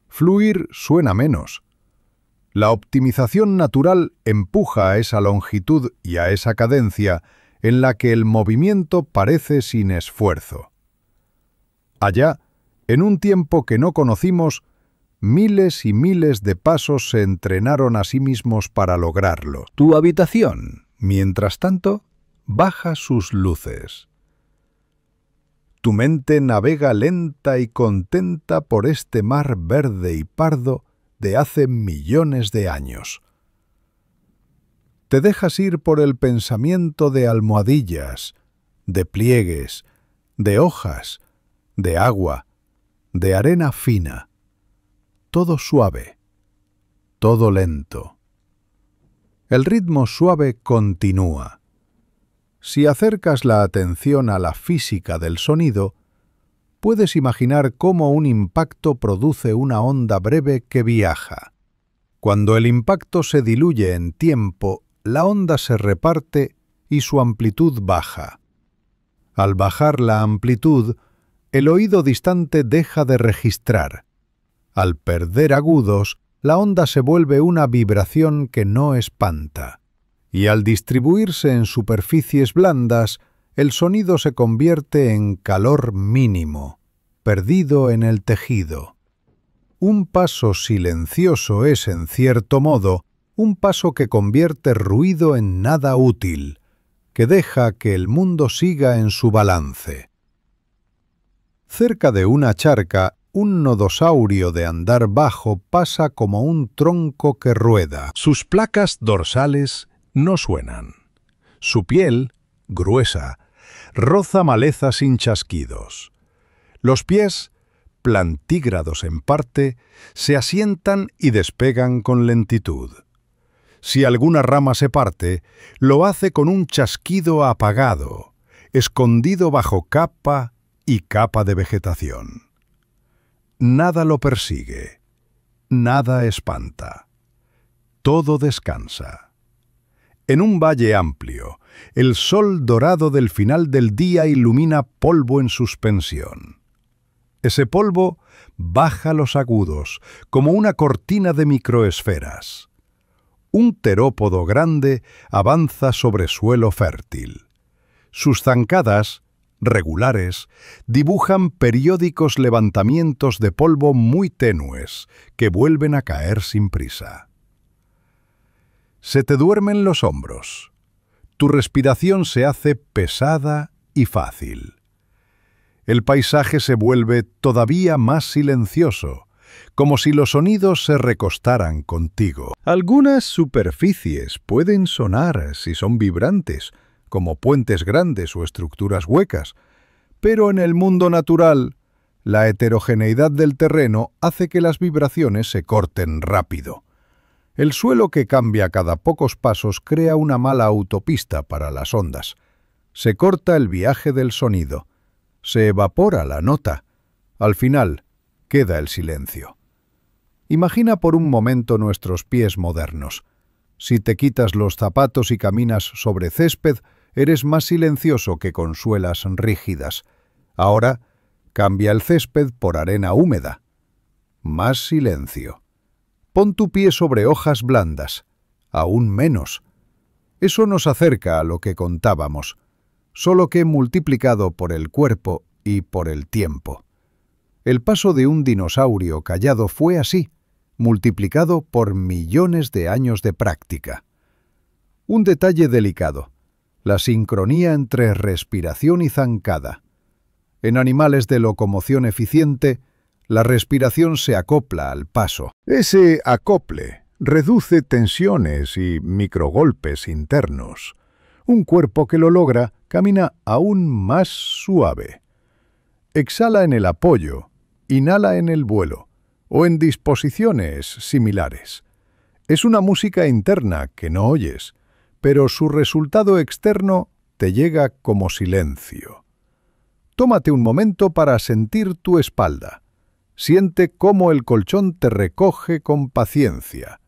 Fluir suena menos. La optimización natural empuja a esa longitud y a esa cadencia en la que el movimiento parece sin esfuerzo. Allá, en un tiempo que no conocimos, miles y miles de pasos se entrenaron a sí mismos para lograrlo. Tu habitación, mientras tanto, baja sus luces. Tu mente navega lenta y contenta por este mar verde y pardo de hace millones de años. Te dejas ir por el pensamiento de almohadillas, de pliegues, de hojas, de agua, de arena fina. Todo suave, todo lento. El ritmo suave continúa. Si acercas la atención a la física del sonido, puedes imaginar cómo un impacto produce una onda breve que viaja. Cuando el impacto se diluye en tiempo, la onda se reparte y su amplitud baja. Al bajar la amplitud, el oído distante deja de registrar. Al perder agudos, la onda se vuelve una vibración que no espanta. Y al distribuirse en superficies blandas, el sonido se convierte en calor mínimo, perdido en el tejido. Un paso silencioso es, en cierto modo, un paso que convierte ruido en nada útil, que deja que el mundo siga en su balance. Cerca de una charca, un nodosaurio de andar bajo pasa como un tronco que rueda. Sus placas dorsales no suenan. Su piel, gruesa, roza maleza sin chasquidos. Los pies, plantígrados en parte, se asientan y despegan con lentitud. Si alguna rama se parte, lo hace con un chasquido apagado, escondido bajo capa y capa de vegetación. Nada lo persigue, nada espanta. Todo descansa. En un valle amplio, el sol dorado del final del día ilumina polvo en suspensión. Ese polvo baja los agudos, como una cortina de microesferas. Un terópodo grande avanza sobre suelo fértil. Sus zancadas, regulares, dibujan periódicos levantamientos de polvo muy tenues que vuelven a caer sin prisa. Se te duermen los hombros. Tu respiración se hace pesada y fácil. El paisaje se vuelve todavía más silencioso, como si los sonidos se recostaran contigo. Algunas superficies pueden sonar si son vibrantes, como puentes grandes o estructuras huecas, pero en el mundo natural, la heterogeneidad del terreno hace que las vibraciones se corten rápido. El suelo que cambia cada pocos pasos crea una mala autopista para las ondas. Se corta el viaje del sonido. Se evapora la nota. Al final, queda el silencio. Imagina por un momento nuestros pies modernos. Si te quitas los zapatos y caminas sobre césped, eres más silencioso que con suelas rígidas. Ahora, cambia el césped por arena húmeda. Más silencio. Pon tu pie sobre hojas blandas. Aún menos. Eso nos acerca a lo que contábamos, solo que multiplicado por el cuerpo y por el tiempo. El paso de un dinosaurio callado fue así, multiplicado por millones de años de práctica. Un detalle delicado: la sincronía entre respiración y zancada. En animales de locomoción eficiente, la respiración se acopla al paso. Ese acople reduce tensiones y microgolpes internos. Un cuerpo que lo logra camina aún más suave. Exhala en el apoyo, inhala en el vuelo o en disposiciones similares. Es una música interna que no oyes, pero su resultado externo te llega como silencio. Tómate un momento para sentir tu espalda. Siente cómo el colchón te recoge con paciencia.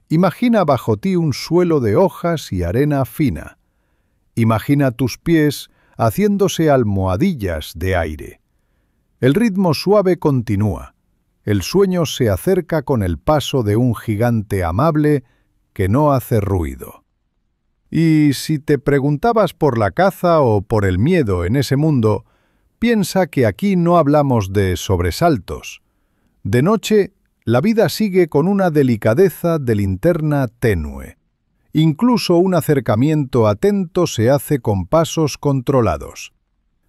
Imagina bajo ti un suelo de hojas y arena fina. Imagina tus pies haciéndose almohadillas de aire. El ritmo suave continúa. El sueño se acerca con el paso de un gigante amable que no hace ruido. Y si te preguntabas por la caza o por el miedo en ese mundo, piensa que aquí no hablamos de sobresaltos. De noche, la vida sigue con una delicadeza de linterna tenue. Incluso un acercamiento atento se hace con pasos controlados.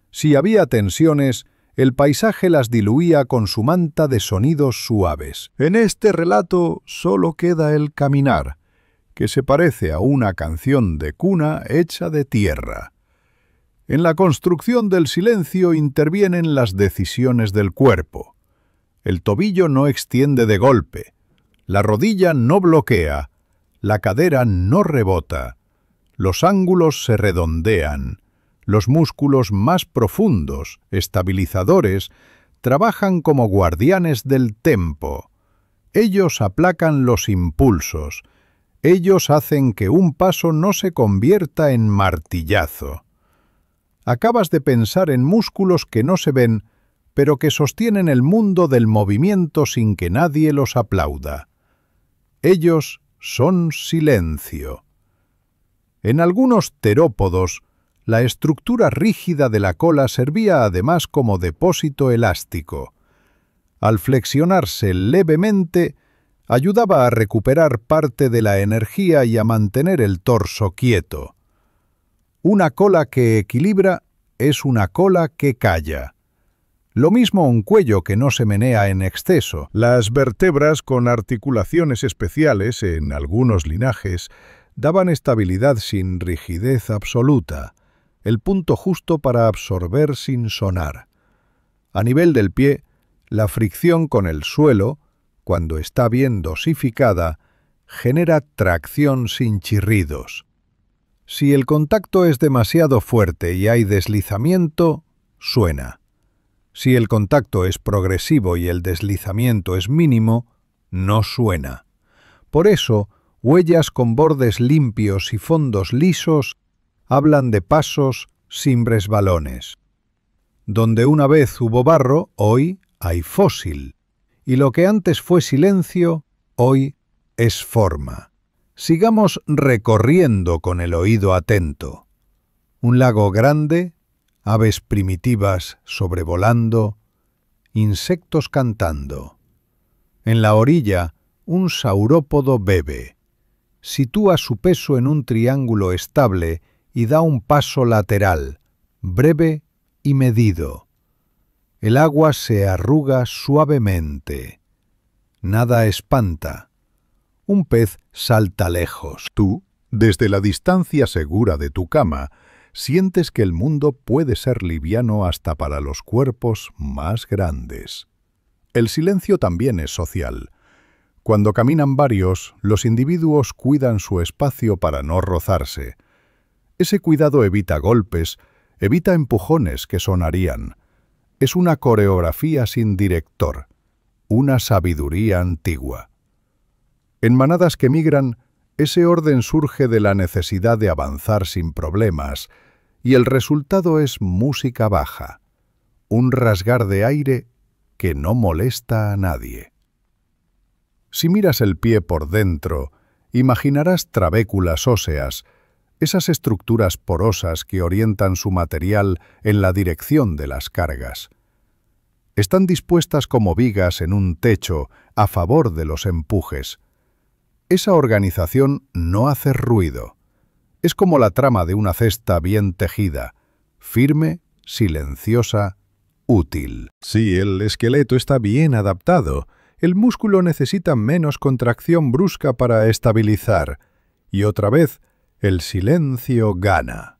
Si había tensiones, el paisaje las diluía con su manta de sonidos suaves. En este relato solo queda el caminar, que se parece a una canción de cuna hecha de tierra. En la construcción del silencio intervienen las decisiones del cuerpo. El tobillo no extiende de golpe, la rodilla no bloquea, la cadera no rebota, los ángulos se redondean, los músculos más profundos, estabilizadores, trabajan como guardianes del tempo. Ellos aplacan los impulsos, ellos hacen que un paso no se convierta en martillazo. Acabas de pensar en músculos que no se ven, pero que sostienen el mundo del movimiento sin que nadie los aplauda. Ellos son silencio. En algunos terópodos, la estructura rígida de la cola servía además como depósito elástico. Al flexionarse levemente, ayudaba a recuperar parte de la energía y a mantener el torso quieto. Una cola que equilibra es una cola que calla. Lo mismo un cuello que no se menea en exceso. Las vértebras con articulaciones especiales, en algunos linajes, daban estabilidad sin rigidez absoluta, el punto justo para absorber sin sonar. A nivel del pie, la fricción con el suelo, cuando está bien dosificada, genera tracción sin chirridos. Si el contacto es demasiado fuerte y hay deslizamiento, suena. Si el contacto es progresivo y el deslizamiento es mínimo, no suena. Por eso, huellas con bordes limpios y fondos lisos hablan de pasos sin resbalones. Donde una vez hubo barro, hoy hay fósil. Y lo que antes fue silencio, hoy es forma. Sigamos recorriendo con el oído atento. Un lago grande, aves primitivas sobrevolando, insectos cantando. En la orilla, un saurópodo bebe. Sitúa su peso en un triángulo estable y da un paso lateral, breve y medido. El agua se arruga suavemente. Nada espanta. Un pez salta lejos. Tú, desde la distancia segura de tu cama, sientes que el mundo puede ser liviano hasta para los cuerpos más grandes. El silencio también es social. Cuando caminan varios, los individuos cuidan su espacio para no rozarse. Ese cuidado evita golpes, evita empujones que sonarían. Es una coreografía sin director, una sabiduría antigua. En manadas que migran, ese orden surge de la necesidad de avanzar sin problemas, y el resultado es música baja, un rasgar de aire que no molesta a nadie. Si miras el pie por dentro, imaginarás trabéculas óseas, esas estructuras porosas que orientan su material en la dirección de las cargas. Están dispuestas como vigas en un techo a favor de los empujes. Esa organización no hace ruido. Es como la trama de una cesta bien tejida, firme, silenciosa, útil. Si el esqueleto está bien adaptado, el músculo necesita menos contracción brusca para estabilizar, y otra vez, el silencio gana.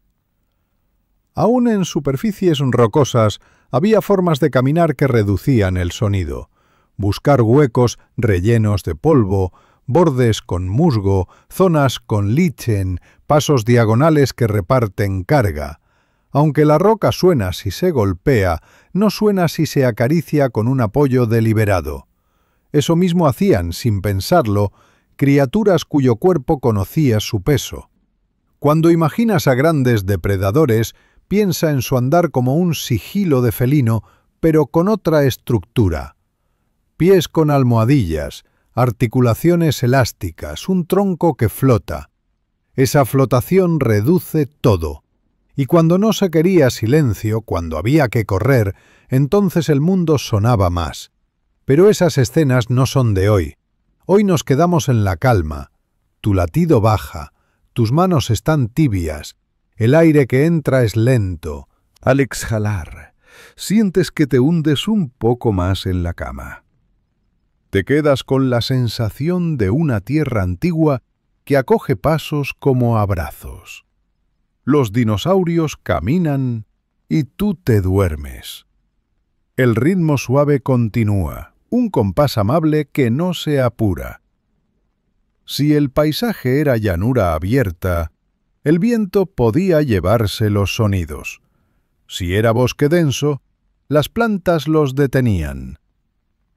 Aún en superficies rocosas, había formas de caminar que reducían el sonido. Buscar huecos rellenos de polvo, bordes con musgo, zonas con lichen, pasos diagonales que reparten carga. Aunque la roca suena si se golpea, no suena si se acaricia con un apoyo deliberado. Eso mismo hacían, sin pensarlo, criaturas cuyo cuerpo conocía su peso. Cuando imaginas a grandes depredadores, piensa en su andar como un sigilo de felino, pero con otra estructura. Pies con almohadillas, articulaciones elásticas, un tronco que flota. Esa flotación reduce todo. Y cuando no se quería silencio, cuando había que correr, entonces el mundo sonaba más. Pero esas escenas no son de hoy. Hoy nos quedamos en la calma. Tu latido baja, tus manos están tibias, el aire que entra es lento. Al exhalar, sientes que te hundes un poco más en la cama. Te quedas con la sensación de una tierra antigua que acoge pasos como abrazos. Los dinosaurios caminan y tú te duermes. El ritmo suave continúa, un compás amable que no se apura. Si el paisaje era llanura abierta, el viento podía llevarse los sonidos. Si era bosque denso, las plantas los detenían.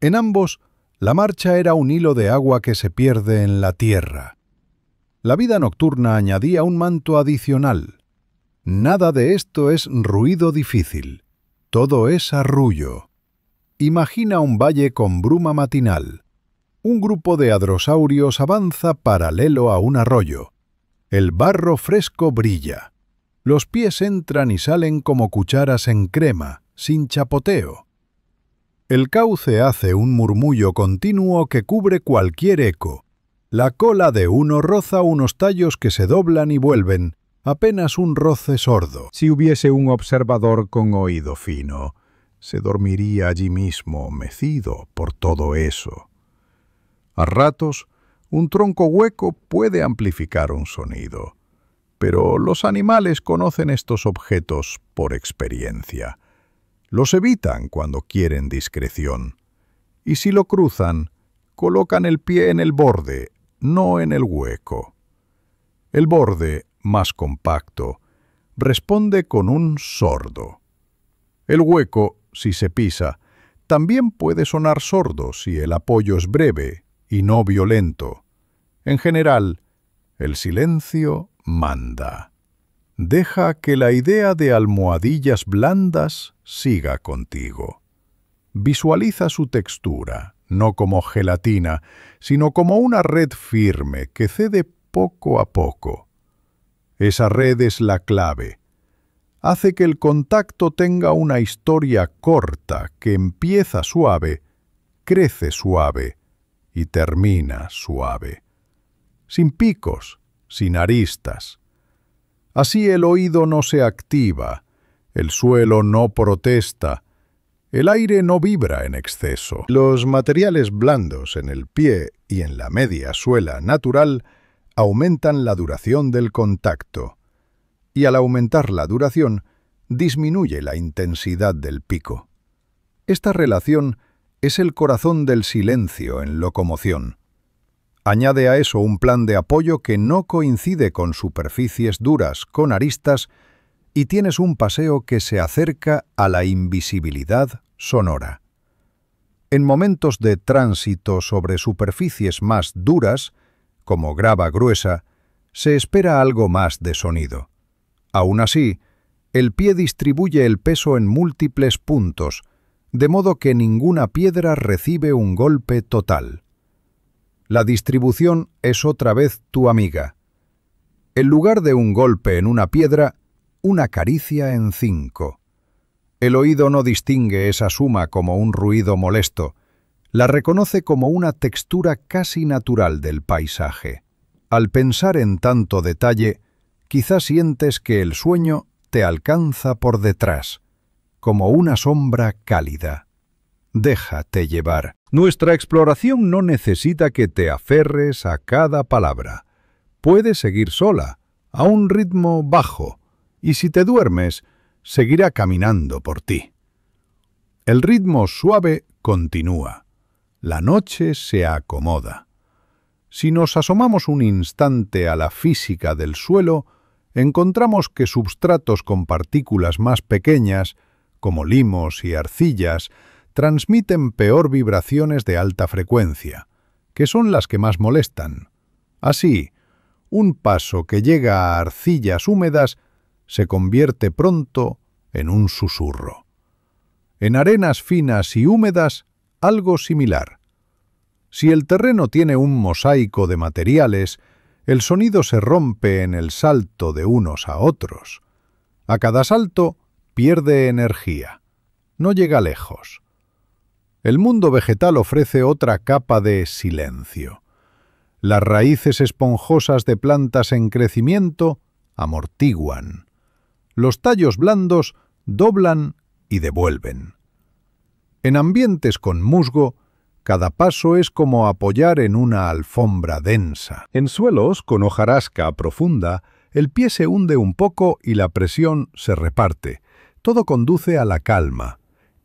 En ambos, la marcha era un hilo de agua que se pierde en la tierra. La vida nocturna añadía un manto adicional. Nada de esto es ruido difícil. Todo es arrullo. Imagina un valle con bruma matinal. Un grupo de hadrosaurios avanza paralelo a un arroyo. El barro fresco brilla. Los pies entran y salen como cucharas en crema, sin chapoteo. El cauce hace un murmullo continuo que cubre cualquier eco. La cola de uno roza unos tallos que se doblan y vuelven, apenas un roce sordo. Si hubiese un observador con oído fino, se dormiría allí mismo, mecido por todo eso. A ratos, un tronco hueco puede amplificar un sonido, pero los animales conocen estos objetos por experiencia. Los evitan cuando quieren discreción, y si lo cruzan, colocan el pie en el borde, no en el hueco. El borde, más compacto, responde con un sordo. El hueco, si se pisa, también puede sonar sordo si el apoyo es breve y no violento. En general, el silencio manda. Deja que la idea de almohadillas blandas siga contigo. Visualiza su textura, no como gelatina, sino como una red firme que cede poco a poco. Esa red es la clave. Hace que el contacto tenga una historia corta que empieza suave, crece suave y termina suave. Sin picos, sin aristas. Así el oído no se activa, el suelo no protesta, el aire no vibra en exceso. Los materiales blandos en el pie y en la media suela natural aumentan la duración del contacto, y al aumentar la duración, disminuye la intensidad del pico. Esta relación es el corazón del silencio en locomoción. Añade a eso un plan de apoyo que no coincide con superficies duras, con aristas, y tienes un paseo que se acerca a la invisibilidad sonora. En momentos de tránsito sobre superficies más duras, como grava gruesa, se espera algo más de sonido. Aún así, el pie distribuye el peso en múltiples puntos, de modo que ninguna piedra recibe un golpe total. La distribución es otra vez tu amiga. En lugar de un golpe en una piedra, una caricia en 5. El oído no distingue esa suma como un ruido molesto, la reconoce como una textura casi natural del paisaje. Al pensar en tanto detalle, quizás sientes que el sueño te alcanza por detrás, como una sombra cálida. Déjate llevar. Nuestra exploración no necesita que te aferres a cada palabra. Puedes seguir sola, a un ritmo bajo, y si te duermes, seguirá caminando por ti. El ritmo suave continúa. La noche se acomoda. Si nos asomamos un instante a la física del suelo, encontramos que substratos con partículas más pequeñas, como limos y arcillas, transmiten peor vibraciones de alta frecuencia, que son las que más molestan. Así, un paso que llega a arcillas húmedas se convierte pronto en un susurro. En arenas finas y húmedas, algo similar. Si el terreno tiene un mosaico de materiales, el sonido se rompe en el salto de unos a otros. A cada salto pierde energía. No llega lejos. El mundo vegetal ofrece otra capa de silencio. Las raíces esponjosas de plantas en crecimiento amortiguan. Los tallos blandos doblan y devuelven. En ambientes con musgo, cada paso es como apoyar en una alfombra densa. En suelos con hojarasca profunda, el pie se hunde un poco y la presión se reparte. Todo conduce a la calma.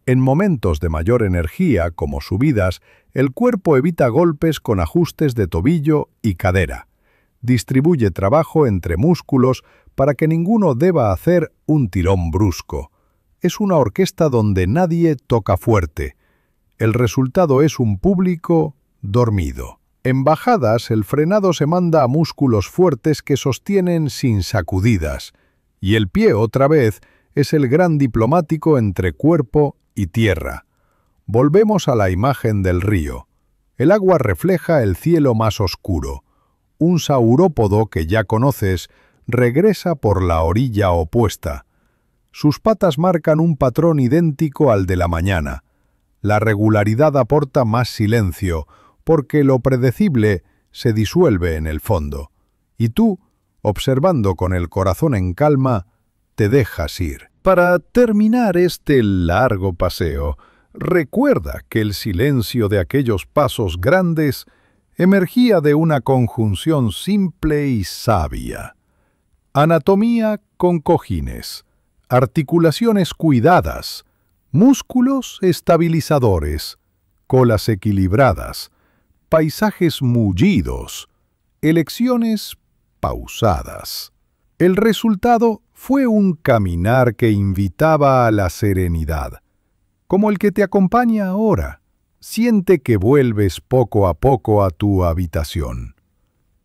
En momentos de mayor energía, como subidas, el cuerpo evita golpes con ajustes de tobillo y cadera. Distribuye trabajo entre músculos para que ninguno deba hacer un tirón brusco. Es una orquesta donde nadie toca fuerte. El resultado es un público dormido. En bajadas, el frenado se manda a músculos fuertes que sostienen sin sacudidas, y el pie, otra vez, es el gran diplomático entre cuerpo y tierra. Volvemos a la imagen del río. El agua refleja el cielo más oscuro. Un saurópodo que ya conoces regresa por la orilla opuesta. Sus patas marcan un patrón idéntico al de la mañana. La regularidad aporta más silencio, porque lo predecible se disuelve en el fondo. Y tú, observando con el corazón en calma, te dejas ir. Para terminar este largo paseo, recuerda que el silencio de aquellos pasos grandes emergía de una conjunción simple y sabia. Anatomía con cojines, articulaciones cuidadas, músculos estabilizadores, colas equilibradas, paisajes mullidos, elecciones pausadas. El resultado fue un caminar que invitaba a la serenidad, como el que te acompaña ahora. Siente que vuelves poco a poco a tu habitación.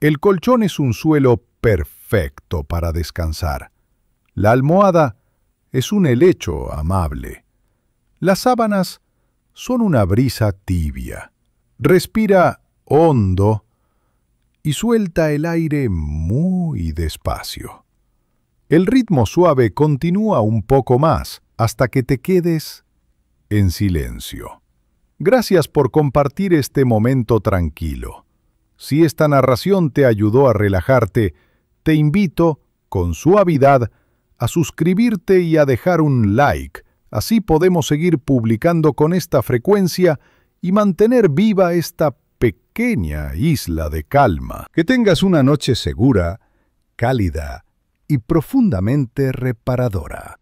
El colchón es un suelo perfecto para descansar. La almohada es un helecho amable. Las sábanas son una brisa tibia. Respira hondo y suelta el aire muy despacio. El ritmo suave continúa un poco más hasta que te quedes en silencio. Gracias por compartir este momento tranquilo. Si esta narración te ayudó a relajarte, te invito, con suavidad, a suscribirte y a dejar un like. Así podemos seguir publicando con esta frecuencia y mantener viva esta pequeña isla de calma. Que tengas una noche segura, cálida y profundamente reparadora.